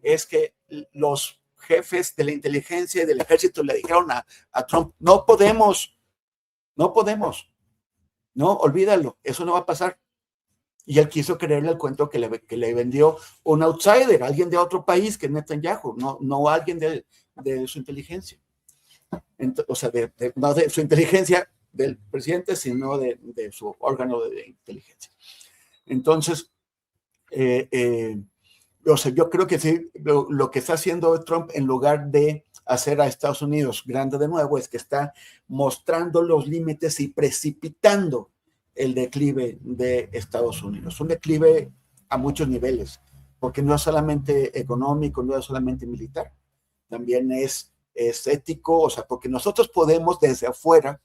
es que los jefes de la inteligencia y del ejército le dijeron a Trump, no podemos, no, olvídalo, eso no va a pasar. Y él quiso creerle el cuento que le vendió un outsider, alguien de otro país que es Netanyahu, no alguien de su inteligencia. Entonces, o sea, no de su inteligencia del presidente, sino de su órgano de inteligencia. Entonces, o sea, yo creo que sí, lo que está haciendo Trump, en lugar de hacer a Estados Unidos grande de nuevo, es que está mostrando los límites y precipitando el declive de Estados Unidos. Un declive a muchos niveles, porque no es solamente económico, no es solamente militar, también es ético, o sea, porque nosotros podemos desde afuera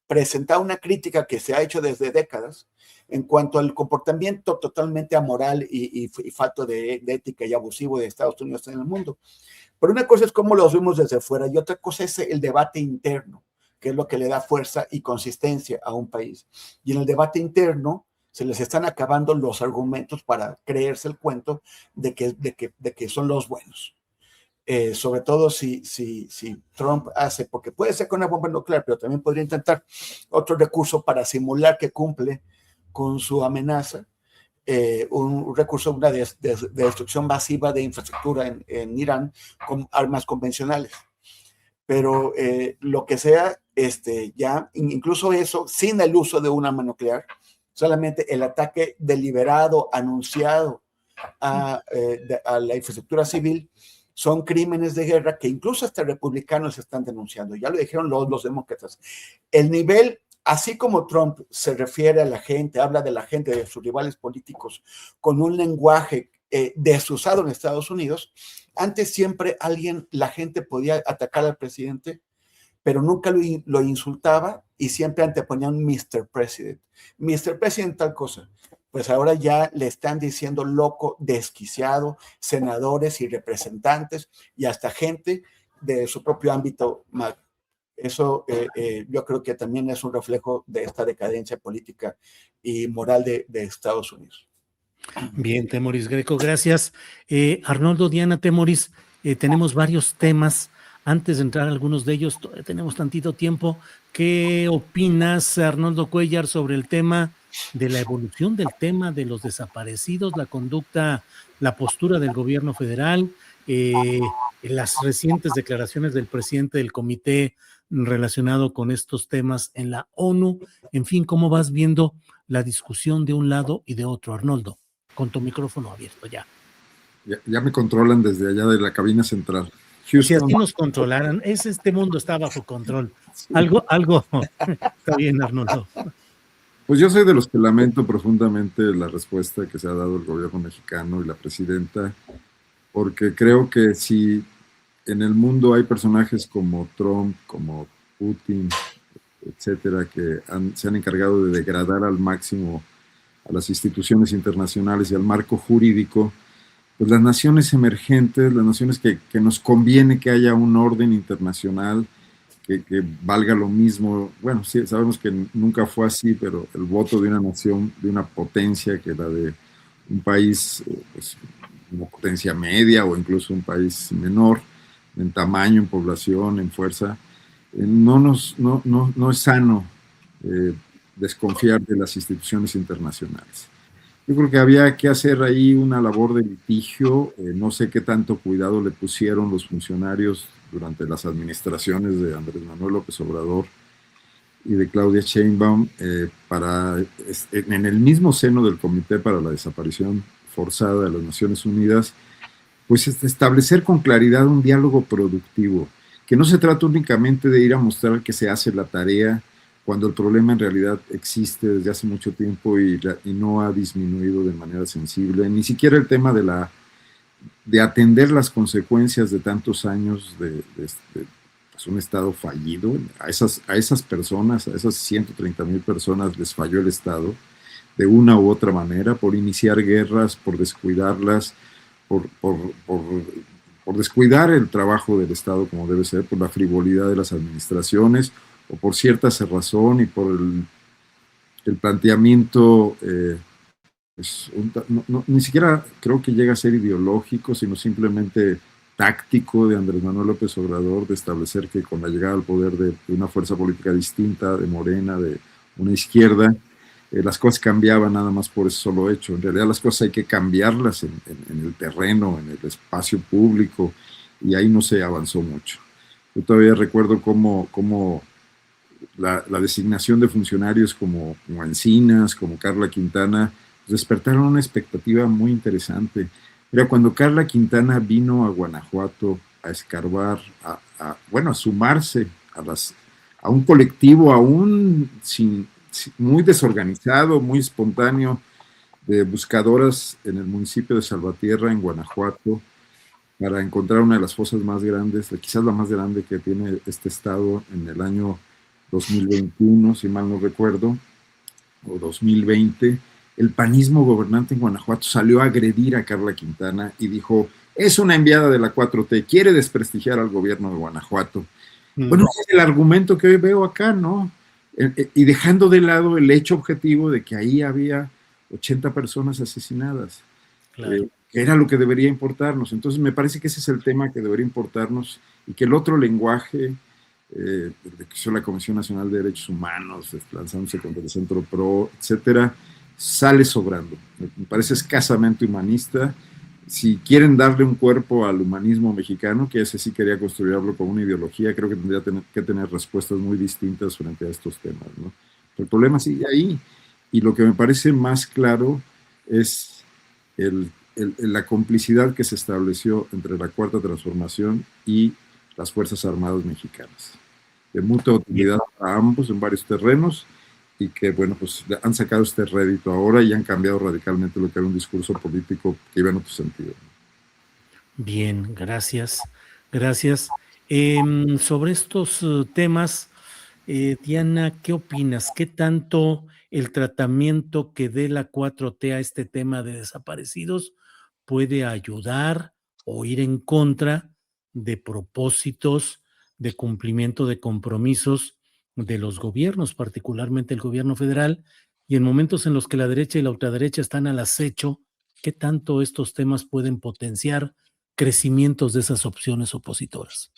presentar una crítica que se ha hecho desde décadas en cuanto al comportamiento totalmente amoral y falto de ética y abusivo de Estados Unidos en el mundo. Pero una cosa es cómo los vemos desde afuera y otra cosa es el debate interno, que es lo que le da fuerza y consistencia a un país. Y en el debate interno se les están acabando los argumentos para creerse el cuento de que son los buenos. Sobre todo si Trump hace, porque puede ser con una bomba nuclear, pero también podría intentar otro recurso para simular que cumple con su amenaza, un recurso, una de destrucción masiva de infraestructura en Irán con armas convencionales. Pero lo que sea, ya incluso eso, sin el uso de un arma nuclear, solamente el ataque deliberado, anunciado a la infraestructura civil, son crímenes de guerra que incluso hasta republicanos están denunciando. Ya lo dijeron los demócratas. El nivel, así como Trump se refiere a la gente, habla de la gente, de sus rivales políticos, con un lenguaje desusado en Estados Unidos, antes siempre la gente podía atacar al presidente, pero nunca lo insultaba y siempre anteponían Mr. President. Mr. President tal cosa. Pues ahora ya le están diciendo loco, desquiciado, senadores y representantes y hasta gente de su propio ámbito. Eso yo creo que también es un reflejo de esta decadencia política y moral de Estados Unidos.
Bien, Temoris Greco, gracias. Arnoldo, Diana, Temoris, tenemos varios temas. Antes de entrar a algunos de ellos, tenemos tantito tiempo. ¿Qué opinas, Arnoldo Cuellar, sobre el tema de la evolución del tema de los desaparecidos, la conducta, la postura del gobierno federal, las recientes declaraciones del presidente del comité relacionado con estos temas en la ONU? En fin, ¿cómo vas viendo la discusión de un lado y de otro, Arnoldo? Con tu micrófono abierto ya.
Ya me controlan desde allá de la cabina central.
Houston. Si así nos controlaran, este mundo está bajo control. Sí. Algo está bien, Arnoldo.
Pues yo soy de los que lamento profundamente la respuesta que se ha dado el gobierno mexicano y la presidenta, porque creo que si en el mundo hay personajes como Trump, como Putin, etcétera, que se han encargado de degradar al máximo a las instituciones internacionales y al marco jurídico, pues las naciones emergentes, las naciones que nos conviene que haya un orden internacional que valga lo mismo. Bueno, sí, sabemos que nunca fue así, pero el voto de una nación, de una potencia que la de un país, pues, una potencia media o incluso un país menor en tamaño, en población, en fuerza, no es sano desconfiar de las instituciones internacionales. Yo creo que había que hacer ahí una labor de litigio. No sé qué tanto cuidado le pusieron los funcionarios durante las administraciones de Andrés Manuel López Obrador y de Claudia Sheinbaum en el mismo seno del Comité para la Desaparición Forzada de las Naciones Unidas, pues establecer con claridad un diálogo productivo, que no se trata únicamente de ir a mostrar que se hace la tarea cuando el problema en realidad existe desde hace mucho tiempo y no ha disminuido de manera sensible, ni siquiera el tema de atender las consecuencias de tantos años de pues un Estado fallido. A esas personas, a esas 130,000 personas les falló el Estado de una u otra manera, por iniciar guerras, por descuidarlas, por descuidar el trabajo del Estado como debe ser, por la frivolidad de las administraciones, o por cierta cerrazón y por el planteamiento, ni siquiera creo que llega a ser ideológico, sino simplemente táctico de Andrés Manuel López Obrador, de establecer que con la llegada al poder de una fuerza política distinta, de Morena, de una izquierda, las cosas cambiaban nada más por ese solo hecho. En realidad las cosas hay que cambiarlas en el terreno, en el espacio público, y ahí no se avanzó mucho. Yo todavía recuerdo cómo la designación de funcionarios como Encinas, como Carla Quintana, pues despertaron una expectativa muy interesante. Era cuando Carla Quintana vino a Guanajuato a escarbar, a sumarse a un colectivo aún muy desorganizado, muy espontáneo, de buscadoras en el municipio de Salvatierra, en Guanajuato, para encontrar una de las fosas más grandes, quizás la más grande que tiene este estado en el año 2021, si mal no recuerdo, o 2020, el panismo gobernante en Guanajuato salió a agredir a Carla Quintana y dijo, es una enviada de la 4T, quiere desprestigiar al gobierno de Guanajuato. Bueno, es el argumento que hoy veo acá, ¿no? Y dejando de lado el hecho objetivo de que ahí había 80 personas asesinadas, claro. Que era lo que debería importarnos. Entonces me parece que ese es el tema que debería importarnos y que el otro lenguaje de que hizo la Comisión Nacional de Derechos Humanos, lanzándose contra el Centro PRO, etcétera, sale sobrando. Me parece escasamente humanista. Si quieren darle un cuerpo al humanismo mexicano, que ese sí quería construirlo como una ideología, creo que tendría que tener respuestas muy distintas frente a estos temas, ¿no? El problema sigue ahí, y lo que me parece más claro es la complicidad que se estableció entre la Cuarta Transformación y las Fuerzas Armadas mexicanas, de mutua utilidad a ambos en varios terrenos, y que, bueno, pues han sacado este rédito ahora y han cambiado radicalmente lo que era un discurso político que iba en otro sentido.
Bien, gracias. Gracias. Sobre estos temas, Diana, ¿qué opinas? ¿Qué tanto el tratamiento que dé la 4T a este tema de desaparecidos puede ayudar o ir en contra de propósitos de cumplimiento de compromisos de los gobiernos, particularmente el gobierno federal, y en momentos en los que la derecha y la ultraderecha están al acecho? ¿Qué tanto estos temas pueden potenciar crecimientos de esas opciones opositoras?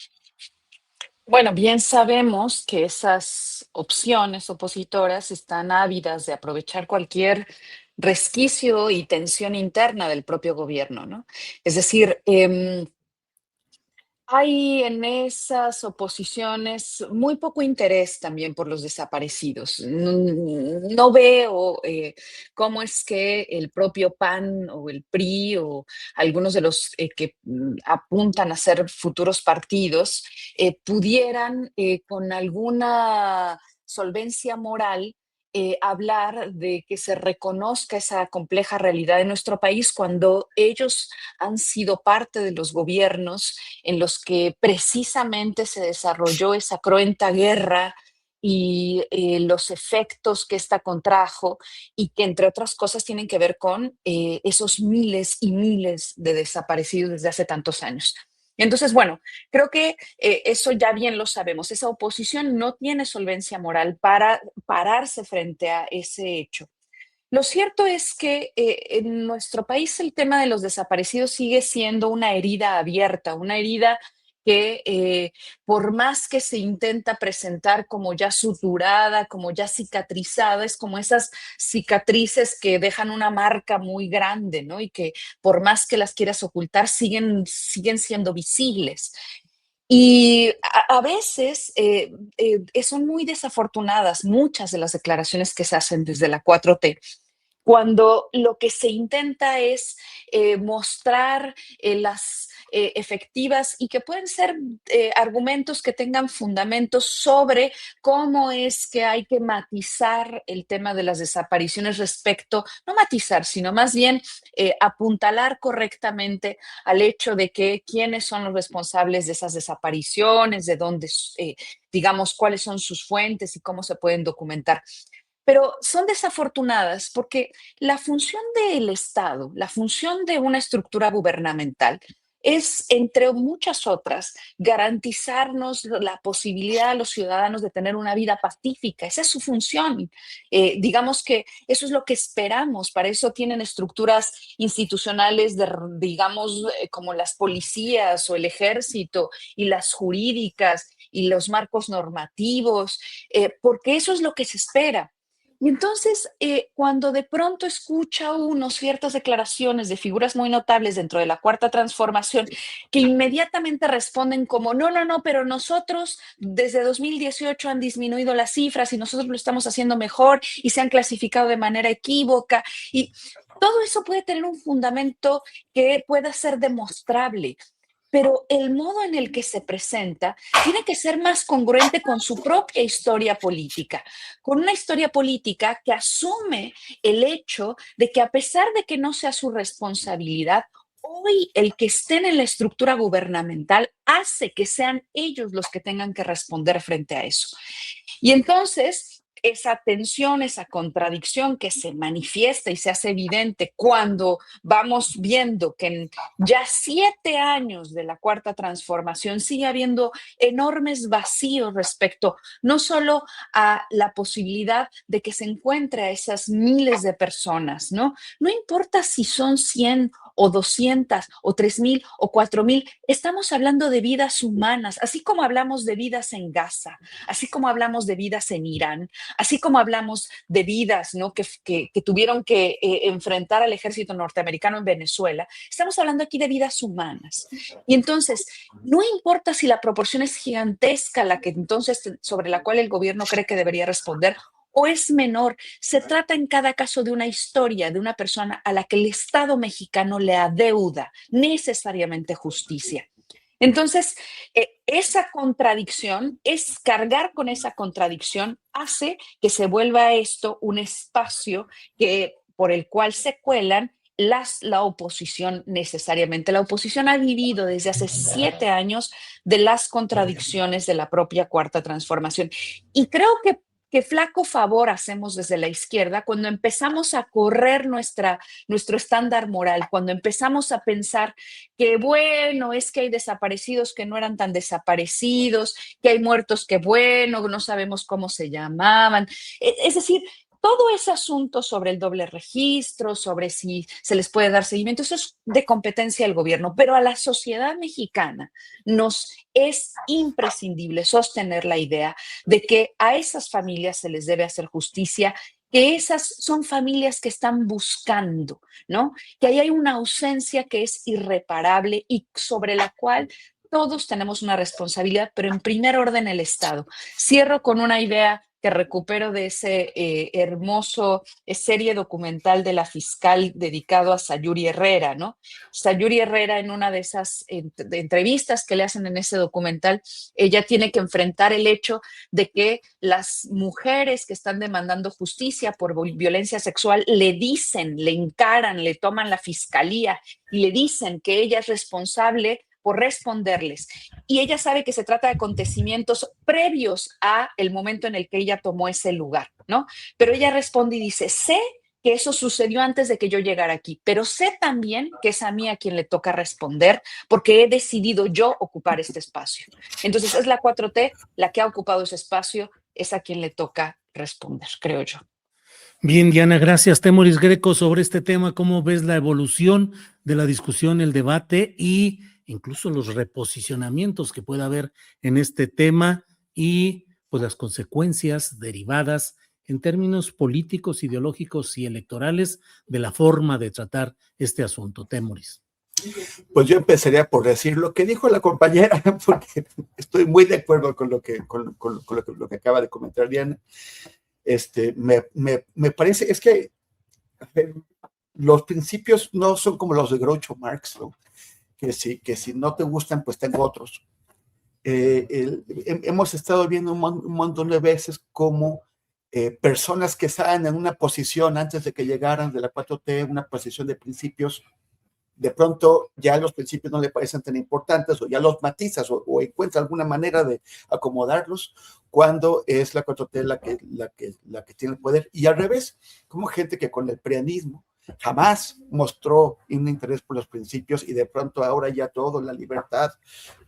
Bueno, bien sabemos que esas opciones opositoras están ávidas de aprovechar cualquier resquicio y tensión interna del propio gobierno, ¿no? Es decir, hay en esas oposiciones muy poco interés también por los desaparecidos. No veo cómo es que el propio PAN o el PRI o algunos de los que apuntan a ser futuros partidos pudieran con alguna solvencia moral hablar de que se reconozca esa compleja realidad de nuestro país cuando ellos han sido parte de los gobiernos en los que precisamente se desarrolló esa cruenta guerra y los efectos que esta contrajo y que entre otras cosas tienen que ver con esos miles y miles de desaparecidos desde hace tantos años. Entonces, bueno, creo que eso ya bien lo sabemos. Esa oposición no tiene solvencia moral para pararse frente a ese hecho. Lo cierto es que en nuestro país el tema de los desaparecidos sigue siendo una herida abierta, una herida que por más que se intenta presentar como ya suturada, como ya cicatrizada, es como esas cicatrices que dejan una marca muy grande, ¿no? Y que por más que las quieras ocultar, siguen siendo visibles. Y a veces son muy desafortunadas muchas de las declaraciones que se hacen desde la 4T, cuando lo que se intenta es mostrar las efectivas y que pueden ser argumentos que tengan fundamentos sobre cómo es que hay que matizar el tema de las desapariciones respecto, no matizar, sino más bien apuntalar correctamente al hecho de que quiénes son los responsables de esas desapariciones, de dónde, digamos, cuáles son sus fuentes y cómo se pueden documentar. Pero son desafortunadas porque la función del Estado, la función de una estructura gubernamental es, entre muchas otras, garantizarnos la posibilidad a los ciudadanos de tener una vida pacífica. Esa es su función. Digamos que eso es lo que esperamos. Para eso tienen estructuras institucionales, digamos, como las policías o el ejército y las jurídicas y los marcos normativos, porque eso es lo que se espera. Y entonces, cuando de pronto escucha uno ciertas declaraciones de figuras muy notables dentro de la Cuarta Transformación, que inmediatamente responden como, no, pero nosotros desde 2018 han disminuido las cifras y nosotros lo estamos haciendo mejor y se han clasificado de manera equívoca. Y todo eso puede tener un fundamento que pueda ser demostrable. Pero el modo en el que se presenta tiene que ser más congruente con su propia historia política, con una historia política que asume el hecho de que a pesar de que no sea su responsabilidad, hoy el que estén en la estructura gubernamental hace que sean ellos los que tengan que responder frente a eso. Y entonces esa tensión, esa contradicción que se manifiesta y se hace evidente cuando vamos viendo que en ya 7 años de la Cuarta Transformación sigue habiendo enormes vacíos respecto no solo a la posibilidad de que se encuentre a esas miles de personas, ¿no? No importa si son 100 o 200 o 3,000 o 4,000, estamos hablando de vidas humanas, así como hablamos de vidas en Gaza, así como hablamos de vidas en Irán, así como hablamos de vidas, ¿no? que tuvieron que enfrentar al ejército norteamericano en Venezuela. Estamos hablando aquí de vidas humanas. Y entonces, no importa si la proporción es gigantesca, la que entonces sobre la cual el gobierno cree que debería responder, o es menor. Se trata en cada caso de una historia de una persona a la que el Estado mexicano le adeuda necesariamente justicia. Entonces, esa contradicción, es cargar con esa contradicción, hace que se vuelva esto un espacio por el cual se cuelan la oposición necesariamente. La oposición ha vivido desde hace 7 años de las contradicciones de la propia Cuarta Transformación. Y creo que flaco favor hacemos desde la izquierda cuando empezamos a correr nuestro estándar moral, cuando empezamos a pensar que bueno, es que hay desaparecidos que no eran tan desaparecidos, que hay muertos que bueno, no sabemos cómo se llamaban. Es decir, todo ese asunto sobre el doble registro, sobre si se les puede dar seguimiento, eso es de competencia del gobierno, pero a la sociedad mexicana nos es imprescindible sostener la idea de que a esas familias se les debe hacer justicia, que esas son familias que están buscando, ¿no? Que ahí hay una ausencia que es irreparable y sobre la cual todos tenemos una responsabilidad, pero en primer orden el Estado. Cierro con una idea que recupero de ese hermoso serie documental de la fiscal dedicado a Sayuri Herrera, ¿no? Sayuri Herrera, en una de esas de entrevistas que le hacen en ese documental, ella tiene que enfrentar el hecho de que las mujeres que están demandando justicia por violencia sexual le dicen, le encaran, le toman la fiscalía y le dicen que ella es responsable por responderles. Y ella sabe que se trata de acontecimientos previos a el momento en el que ella tomó ese lugar, ¿no? Pero ella responde y dice, sé que eso sucedió antes de que yo llegara aquí, pero sé también que es a mí a quien le toca responder porque he decidido yo ocupar este espacio. Entonces es la 4T la que ha ocupado ese espacio, es a quien le toca responder, creo yo.
Bien, Diana, gracias. Temoris Greco, sobre este tema, ¿cómo ves la evolución de la discusión, el debate y incluso los reposicionamientos que pueda haber en este tema y pues las consecuencias derivadas en términos políticos, ideológicos y electorales de la forma de tratar este asunto? Temoris.
Pues yo empezaría por decir lo que dijo la compañera, porque estoy muy de acuerdo con lo que acaba de comentar Diana. Me parece, es que los principios no son como los de Groucho Marx, ¿no? Que si no te gustan, pues tengo otros. Hemos estado viendo un montón de veces cómo personas que estaban en una posición antes de que llegaran de la 4T, una posición de principios, de pronto ya los principios no le parecen tan importantes o ya los matizas o encuentras alguna manera de acomodarlos cuando es la 4T la que tiene el poder. Y al revés, como gente que con el prianismo jamás mostró un interés por los principios y de pronto ahora ya todo, la libertad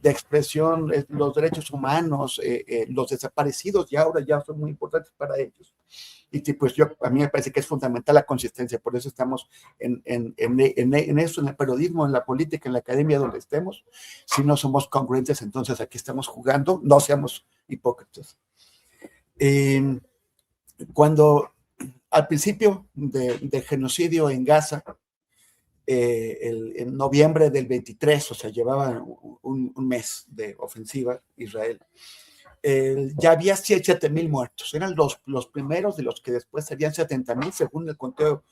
de expresión, los derechos humanos, los desaparecidos ya ahora ya son muy importantes para ellos. Y pues a mí me parece que es fundamental la consistencia, por eso estamos en eso, en el periodismo, en la política, en la academia, donde estemos. Si no somos congruentes, entonces aquí estamos jugando, no seamos hipócritas. Cuando al principio del genocidio en Gaza, en noviembre del 23, o sea, llevaba un mes de ofensiva Israel, ya había 7,000 muertos. Eran los primeros de los que después serían 70,000, según el conteo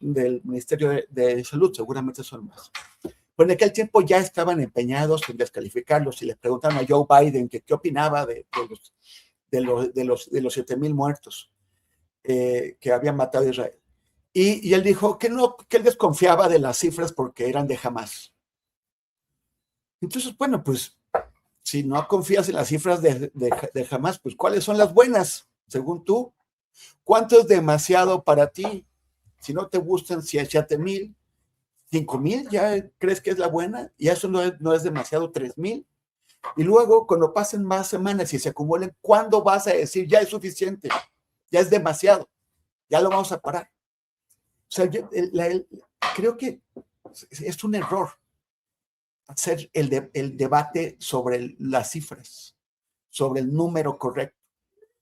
del Ministerio de Salud, seguramente son más. Pero en aquel tiempo ya estaban empeñados en descalificarlos y les preguntaron a Joe Biden que qué opinaba de los 7,000 muertos que habían matado a Israel. Y él dijo que no, que él desconfiaba de las cifras porque eran de Hamas. Entonces, bueno, pues si no confías en las cifras de Hamas, pues ¿cuáles son las buenas, según tú? ¿Cuánto es demasiado para ti? Si no te gustan 7,000, 5,000, ¿ya crees que es la buena? Y eso no es demasiado, 3,000. Y luego, cuando pasen más semanas y se acumulen, ¿cuándo vas a decir ya es suficiente? Ya es demasiado, ya lo vamos a parar. O sea, creo que es un error hacer el debate sobre las cifras, sobre el número correcto,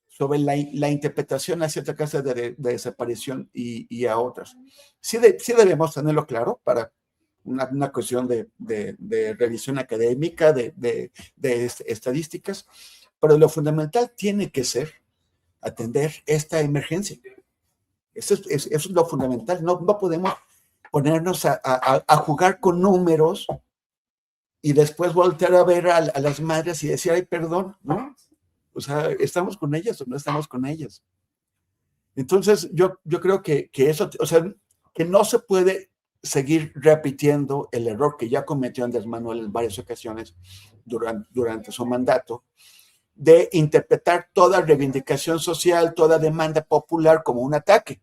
sobre la interpretación a cierta clase de desaparición y a otras. Sí debemos tenerlo claro para una cuestión de revisión académica, de estadísticas, pero lo fundamental tiene que ser atender esta emergencia. Eso es lo fundamental. No podemos ponernos a jugar con números y después voltear a ver a las madres y decir, ay, perdón, ¿no? O sea, ¿estamos con ellas o no estamos con ellas? Entonces, yo creo que eso, o sea, que no se puede seguir repitiendo el error que ya cometió Andrés Manuel en varias ocasiones durante su mandato, de interpretar toda reivindicación social, toda demanda popular como un ataque.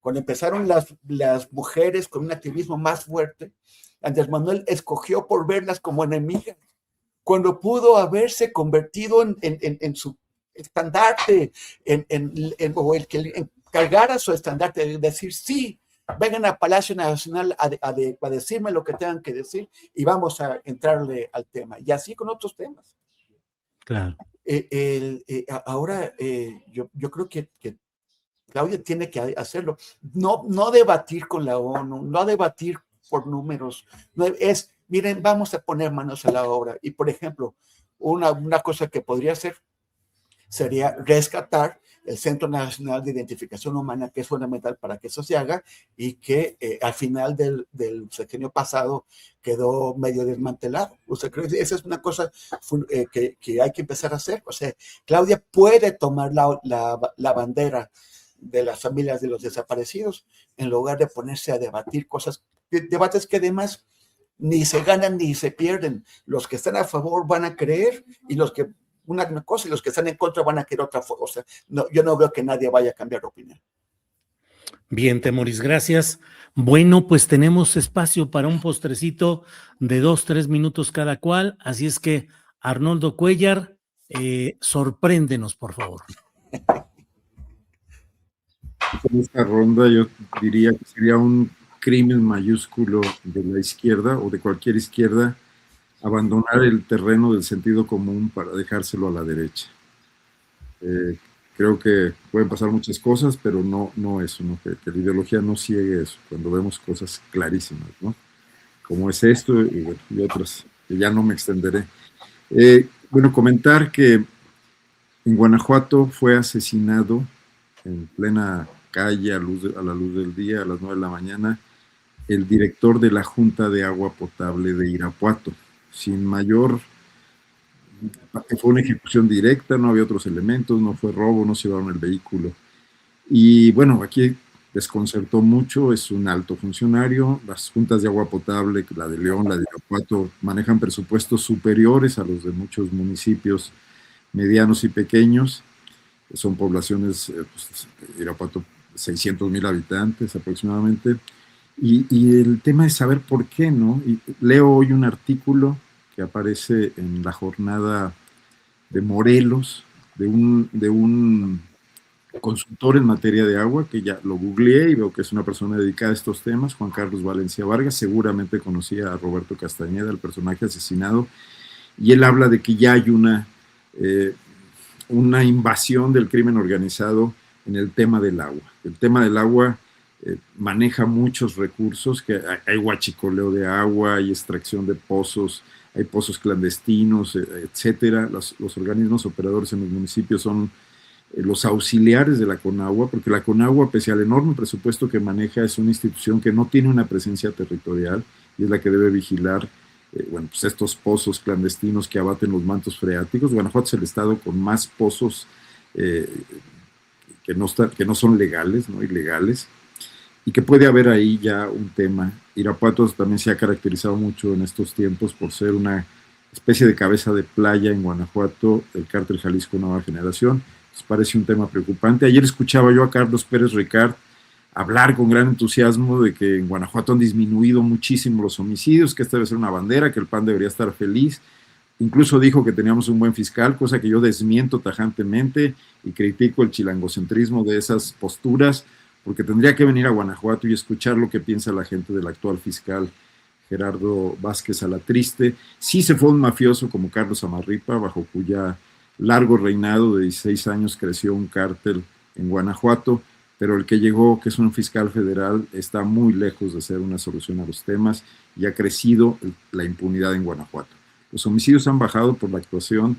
Cuando empezaron las mujeres con un activismo más fuerte, Andrés Manuel escogió por verlas como enemigas, cuando pudo haberse convertido en su estandarte, o el que encargara su estandarte, de decir, sí, vengan a Palacio Nacional a decirme lo que tengan que decir y vamos a entrarle al tema. Y así con otros temas.
Claro.
Ahora, yo creo que Claudia tiene que hacerlo. No debatir con la ONU, no debatir por números. No, miren, vamos a poner manos a la obra. Y, por ejemplo, una cosa que podría hacer sería rescatar el Centro Nacional de Identificación Humana, que es fundamental para que eso se haga y que al final del sexenio pasado quedó medio desmantelado. O sea, creo que esa es una cosa que hay que empezar a hacer. O sea, Claudia puede tomar la bandera de las familias de los desaparecidos en lugar de ponerse a debatir cosas, debates que además ni se ganan ni se pierden. Los que están a favor van a creer y los que una cosa y los que están en contra van a querer otra. O sea, no, yo no veo que nadie vaya a cambiar de opinión.
Bien, Temoris, gracias. Bueno, pues tenemos espacio para un postrecito de 2-3 minutos cada cual, así es que Arnoldo Cuéllar, sorpréndenos, por favor.
En esta ronda yo diría que sería un crimen mayúsculo de la izquierda o de cualquier izquierda abandonar el terreno del sentido común para dejárselo a la derecha. Creo que pueden pasar muchas cosas, pero no eso, ¿no? Que la ideología no ciegue eso, cuando vemos cosas clarísimas, ¿no? Como es esto y otras, que ya no me extenderé. Bueno, comentar que en Guanajuato fue asesinado en plena calle, a la luz del día, a las 9 de la mañana, el director de la Junta de Agua Potable de Irapuato, sin mayor, fue una ejecución directa, no había otros elementos, no fue robo, no se llevaron el vehículo. Y bueno, aquí desconcertó mucho, es un alto funcionario, las juntas de agua potable, la de León, la de Irapuato, manejan presupuestos superiores a los de muchos municipios medianos y pequeños, son poblaciones, pues, Irapuato, 600,000 habitantes aproximadamente, y el tema es saber por qué, ¿no? Y leo hoy un artículo que aparece en la jornada de Morelos, de un consultor en materia de agua, que ya lo googleé y veo que es una persona dedicada a estos temas, Juan Carlos Valencia Vargas, seguramente conocía a Roberto Castañeda, el personaje asesinado, y él habla de que ya hay una invasión del crimen organizado en el tema del agua. El tema del agua maneja muchos recursos, que hay huachicoleo de agua, hay extracción de pozos, hay pozos clandestinos, etcétera. Los organismos operadores en los municipios son los auxiliares de la CONAGUA, porque la CONAGUA, pese al enorme presupuesto que maneja, es una institución que no tiene una presencia territorial y es la que debe vigilar bueno, pues estos pozos clandestinos que abaten los mantos freáticos. Guanajuato es el estado con más pozos que no son legales, ¿no? Ilegales, y que puede haber ahí ya un tema. Irapuato también se ha caracterizado mucho en estos tiempos por ser una especie de cabeza de playa en Guanajuato, el cártel Jalisco Nueva Generación. Nos parece un tema preocupante. Ayer escuchaba yo a Carlos Pérez Ricard hablar con gran entusiasmo de que en Guanajuato han disminuido muchísimo los homicidios, que esta debe ser una bandera, que el PAN debería estar feliz. Incluso dijo que teníamos un buen fiscal, cosa que yo desmiento tajantemente y critico el chilangocentrismo de esas posturas, porque tendría que venir a Guanajuato y escuchar lo que piensa la gente del actual fiscal Gerardo Vázquez Alatriste. Sí se fue un mafioso como Carlos Amarripa, bajo cuya largo reinado de 16 años creció un cártel en Guanajuato, pero el que llegó, que es un fiscal federal, está muy lejos de ser una solución a los temas y ha crecido la impunidad en Guanajuato. Los homicidios han bajado por la actuación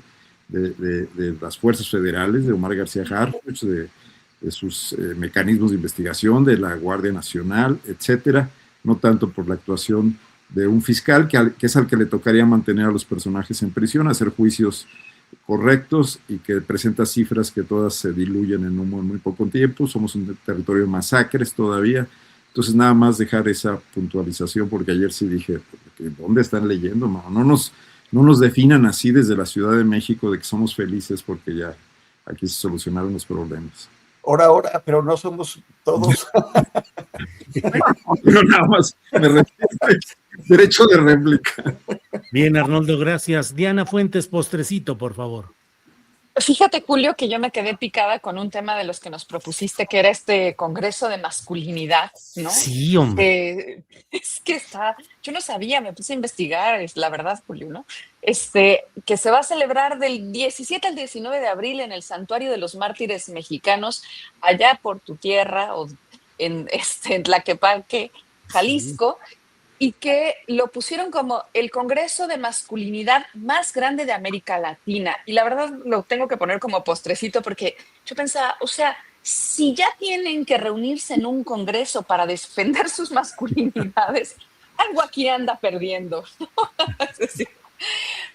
de las fuerzas federales, de Omar García Harfuch, de sus mecanismos de investigación, de la Guardia Nacional, etcétera, no tanto por la actuación de un fiscal, que es al que le tocaría mantener a los personajes en prisión, hacer juicios correctos y que presenta cifras que todas se diluyen en muy poco tiempo. Somos un territorio de masacres todavía. Entonces, nada más dejar esa puntualización, porque ayer sí dije, ¿dónde están leyendo? No nos definan así desde la Ciudad de México de que somos felices porque ya aquí se solucionaron los problemas.
Ahora, pero no somos todos.
Pero nada más me resiste derecho de réplica.
Bien, Arnoldo, gracias. Diana Fuentes, postrecito, por favor.
Fíjate, Julio, que yo me quedé picada con un tema de los que nos propusiste, que era este Congreso de Masculinidad, ¿no?
Sí, hombre.
Es que yo no sabía, me puse a investigar, es la verdad, Julio, ¿no? Que se va a celebrar del 17 al 19 de abril en el Santuario de los Mártires Mexicanos, allá por tu tierra, o en Tlaquepaque, Jalisco. Sí. Y que lo pusieron como el Congreso de Masculinidad más grande de América Latina. Y la verdad lo tengo que poner como postrecito porque yo pensaba, o sea, si ya tienen que reunirse en un congreso para defender sus masculinidades, algo aquí anda perdiendo. Es decir,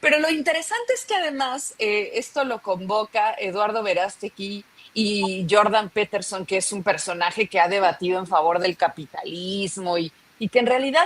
pero lo interesante es que además esto lo convoca Eduardo Verástegui y Jordan Peterson, que es un personaje que ha debatido en favor del capitalismo y que en realidad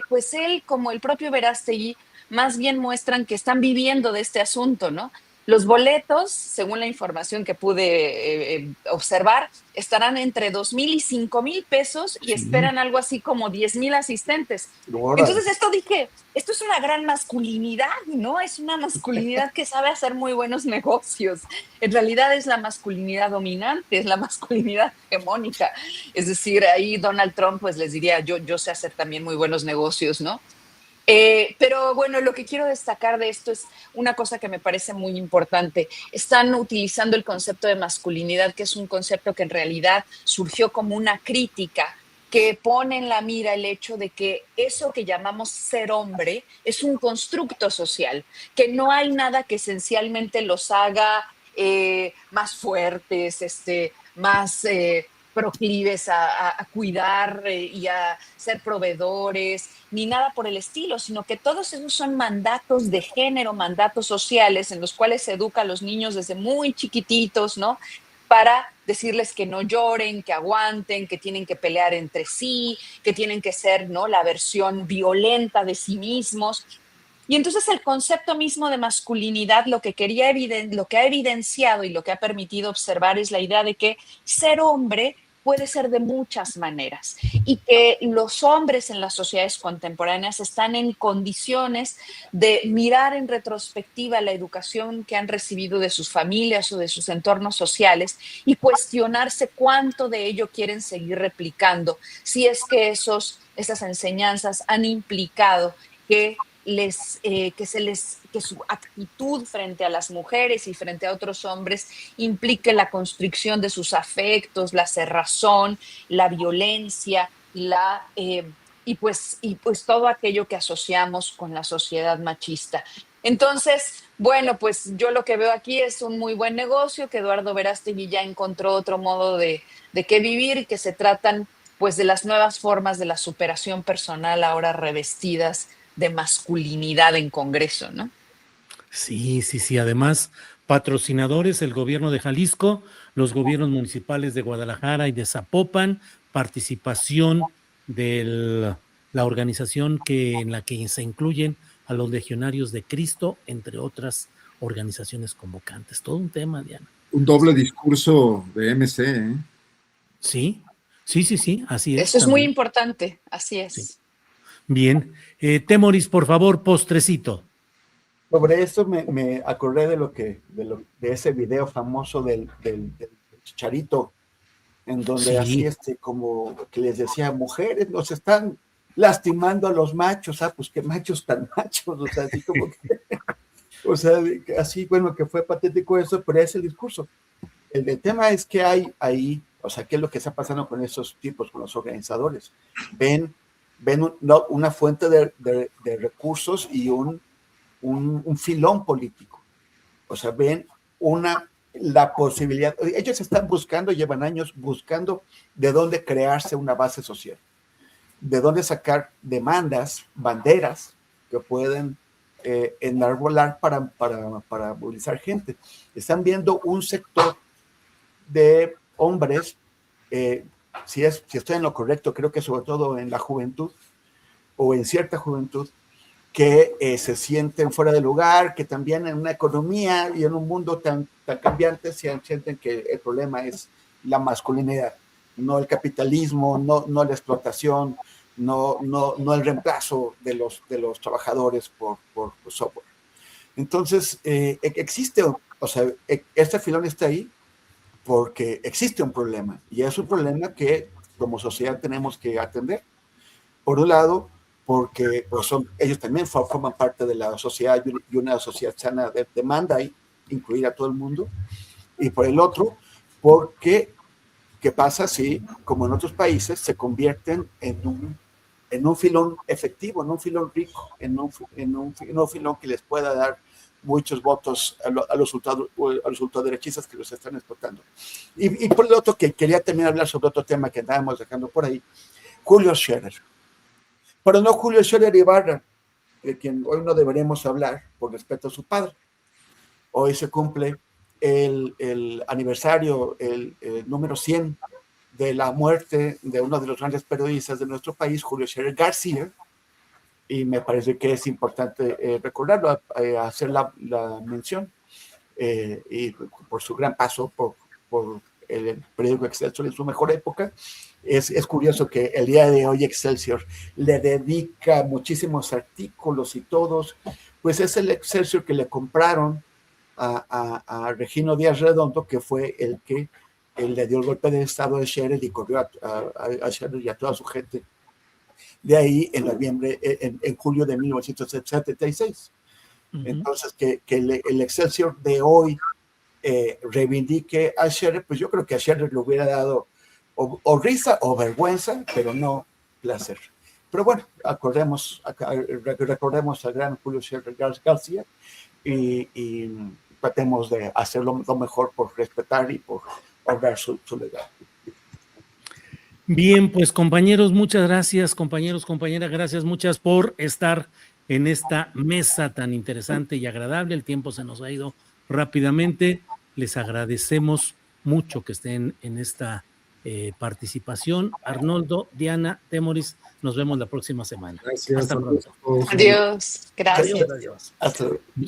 pues él, como el propio Verástegui, más bien muestran que están viviendo de este asunto, ¿no? Los boletos, según la información que pude observar, estarán entre 2,000 y 5,000 pesos y esperan algo así como 10,000 asistentes. Entonces esto es una gran masculinidad, ¿no? Es una masculinidad que sabe hacer muy buenos negocios. En realidad es la masculinidad dominante, es la masculinidad hegemónica. Es decir, ahí Donald Trump pues les diría, yo sé hacer también muy buenos negocios, ¿no? Pero bueno, lo que quiero destacar de esto es una cosa que me parece muy importante. Están utilizando el concepto de masculinidad, que es un concepto que en realidad surgió como una crítica que pone en la mira el hecho de que eso que llamamos ser hombre es un constructo social, que no hay nada que esencialmente los haga más fuertes, más proclives a cuidar y a ser proveedores, ni nada por el estilo, sino que todos esos son mandatos de género, mandatos sociales en los cuales se educa a los niños desde muy chiquititos, ¿no? Para decirles que no lloren, que aguanten, que tienen que pelear entre sí, que tienen que ser, ¿no?, la versión violenta de sí mismos. Y entonces el concepto mismo de masculinidad lo que ha evidenciado y lo que ha permitido observar es la idea de que ser hombre puede ser de muchas maneras y que los hombres en las sociedades contemporáneas están en condiciones de mirar en retrospectiva la educación que han recibido de sus familias o de sus entornos sociales y cuestionarse cuánto de ello quieren seguir replicando, si es que esas enseñanzas han implicado que su actitud frente a las mujeres y frente a otros hombres implique la constricción de sus afectos, la cerrazón, la violencia, y pues todo aquello que asociamos con la sociedad machista. Entonces, bueno, pues yo lo que veo aquí es un muy buen negocio, que Eduardo Verástegui ya encontró otro modo de qué vivir y que se tratan pues de las nuevas formas de la superación personal ahora revestidas de masculinidad en Congreso, ¿no?
Sí. Además, patrocinadores, el gobierno de Jalisco, los gobiernos municipales de Guadalajara y de Zapopan, participación de la organización en la que se incluyen a los legionarios de Cristo, entre otras organizaciones convocantes. Todo un tema, Diana.
Un doble discurso de MC, ¿eh?
Sí, así es.
Eso es también muy importante, así es.
Sí. Bien. Temoris, por favor, postrecito.
Sobre eso me acordé de ese video famoso del Chicharito, en donde así como que les decía, mujeres, nos están lastimando a los machos, pues qué machos tan machos, o sea, así como que, o sea, así, bueno, que fue patético eso, pero es el discurso. El tema es que hay ahí, o sea, ¿qué es lo que está pasando con esos tipos, con los organizadores? Ven una fuente de recursos y un filón político. O sea, ven la posibilidad. Ellos están buscando, llevan años buscando de dónde crearse una base social, de dónde sacar demandas, banderas que pueden enarbolar para movilizar gente. Están viendo un sector de hombres, si estoy en lo correcto, creo que sobre todo en la juventud o en cierta juventud, que se sienten fuera de lugar, que también en una economía y en un mundo tan cambiante sienten que el problema es la masculinidad, no el capitalismo, no la explotación, no el reemplazo de los trabajadores por software. Entonces, existe, o sea, este filón está ahí porque existe un problema, y es un problema que como sociedad tenemos que atender. Por un lado, porque pues ellos también forman parte de la sociedad, y una sociedad sana demanda incluir a todo el mundo. Y por el otro, porque ¿qué pasa si, como en otros países, se convierten en un filón efectivo, en un filón rico, en un filón que les pueda dar muchos votos a los ultraderechistas que los están explotando? Y por el otro, que quería también hablar sobre otro tema que andábamos dejando por ahí, Julio Scherer. Pero no Julio Scherer Ibarra, de quien hoy no deberemos hablar por respeto a su padre. Hoy se cumple el aniversario, el número 100 de la muerte de uno de los grandes periodistas de nuestro país, Julio Scherer García, y me parece que es importante recordarlo, hacer la mención, y por su gran paso por el periódico Excelsior en su mejor época. Es curioso que el día de hoy Excelsior le dedica muchísimos artículos y todos, pues es el Excelsior que le compraron a Regino Díaz Redondo, que fue el que le dio el golpe de estado de Scherer y corrió a Scherer y a toda su gente de ahí en julio de 1976. Entonces, que el Excelsior de hoy reivindique a Scherer, pues yo creo que a Scherer le hubiera dado o risa o vergüenza, pero no placer. Pero bueno, recordemos al gran Julio Scherer García y tratemos de hacerlo lo mejor por respetar y por honrar su legado.
Bien, pues compañeros, muchas gracias, compañeros, compañeras, gracias muchas por estar en esta mesa tan interesante y agradable. El tiempo se nos ha ido rápidamente. Les agradecemos mucho que estén en esta participación. Arnoldo, Diana, Temoris, nos vemos la próxima semana.
Gracias.
Hasta pronto.
Adiós. Gracias.
Adiós.
Hasta luego.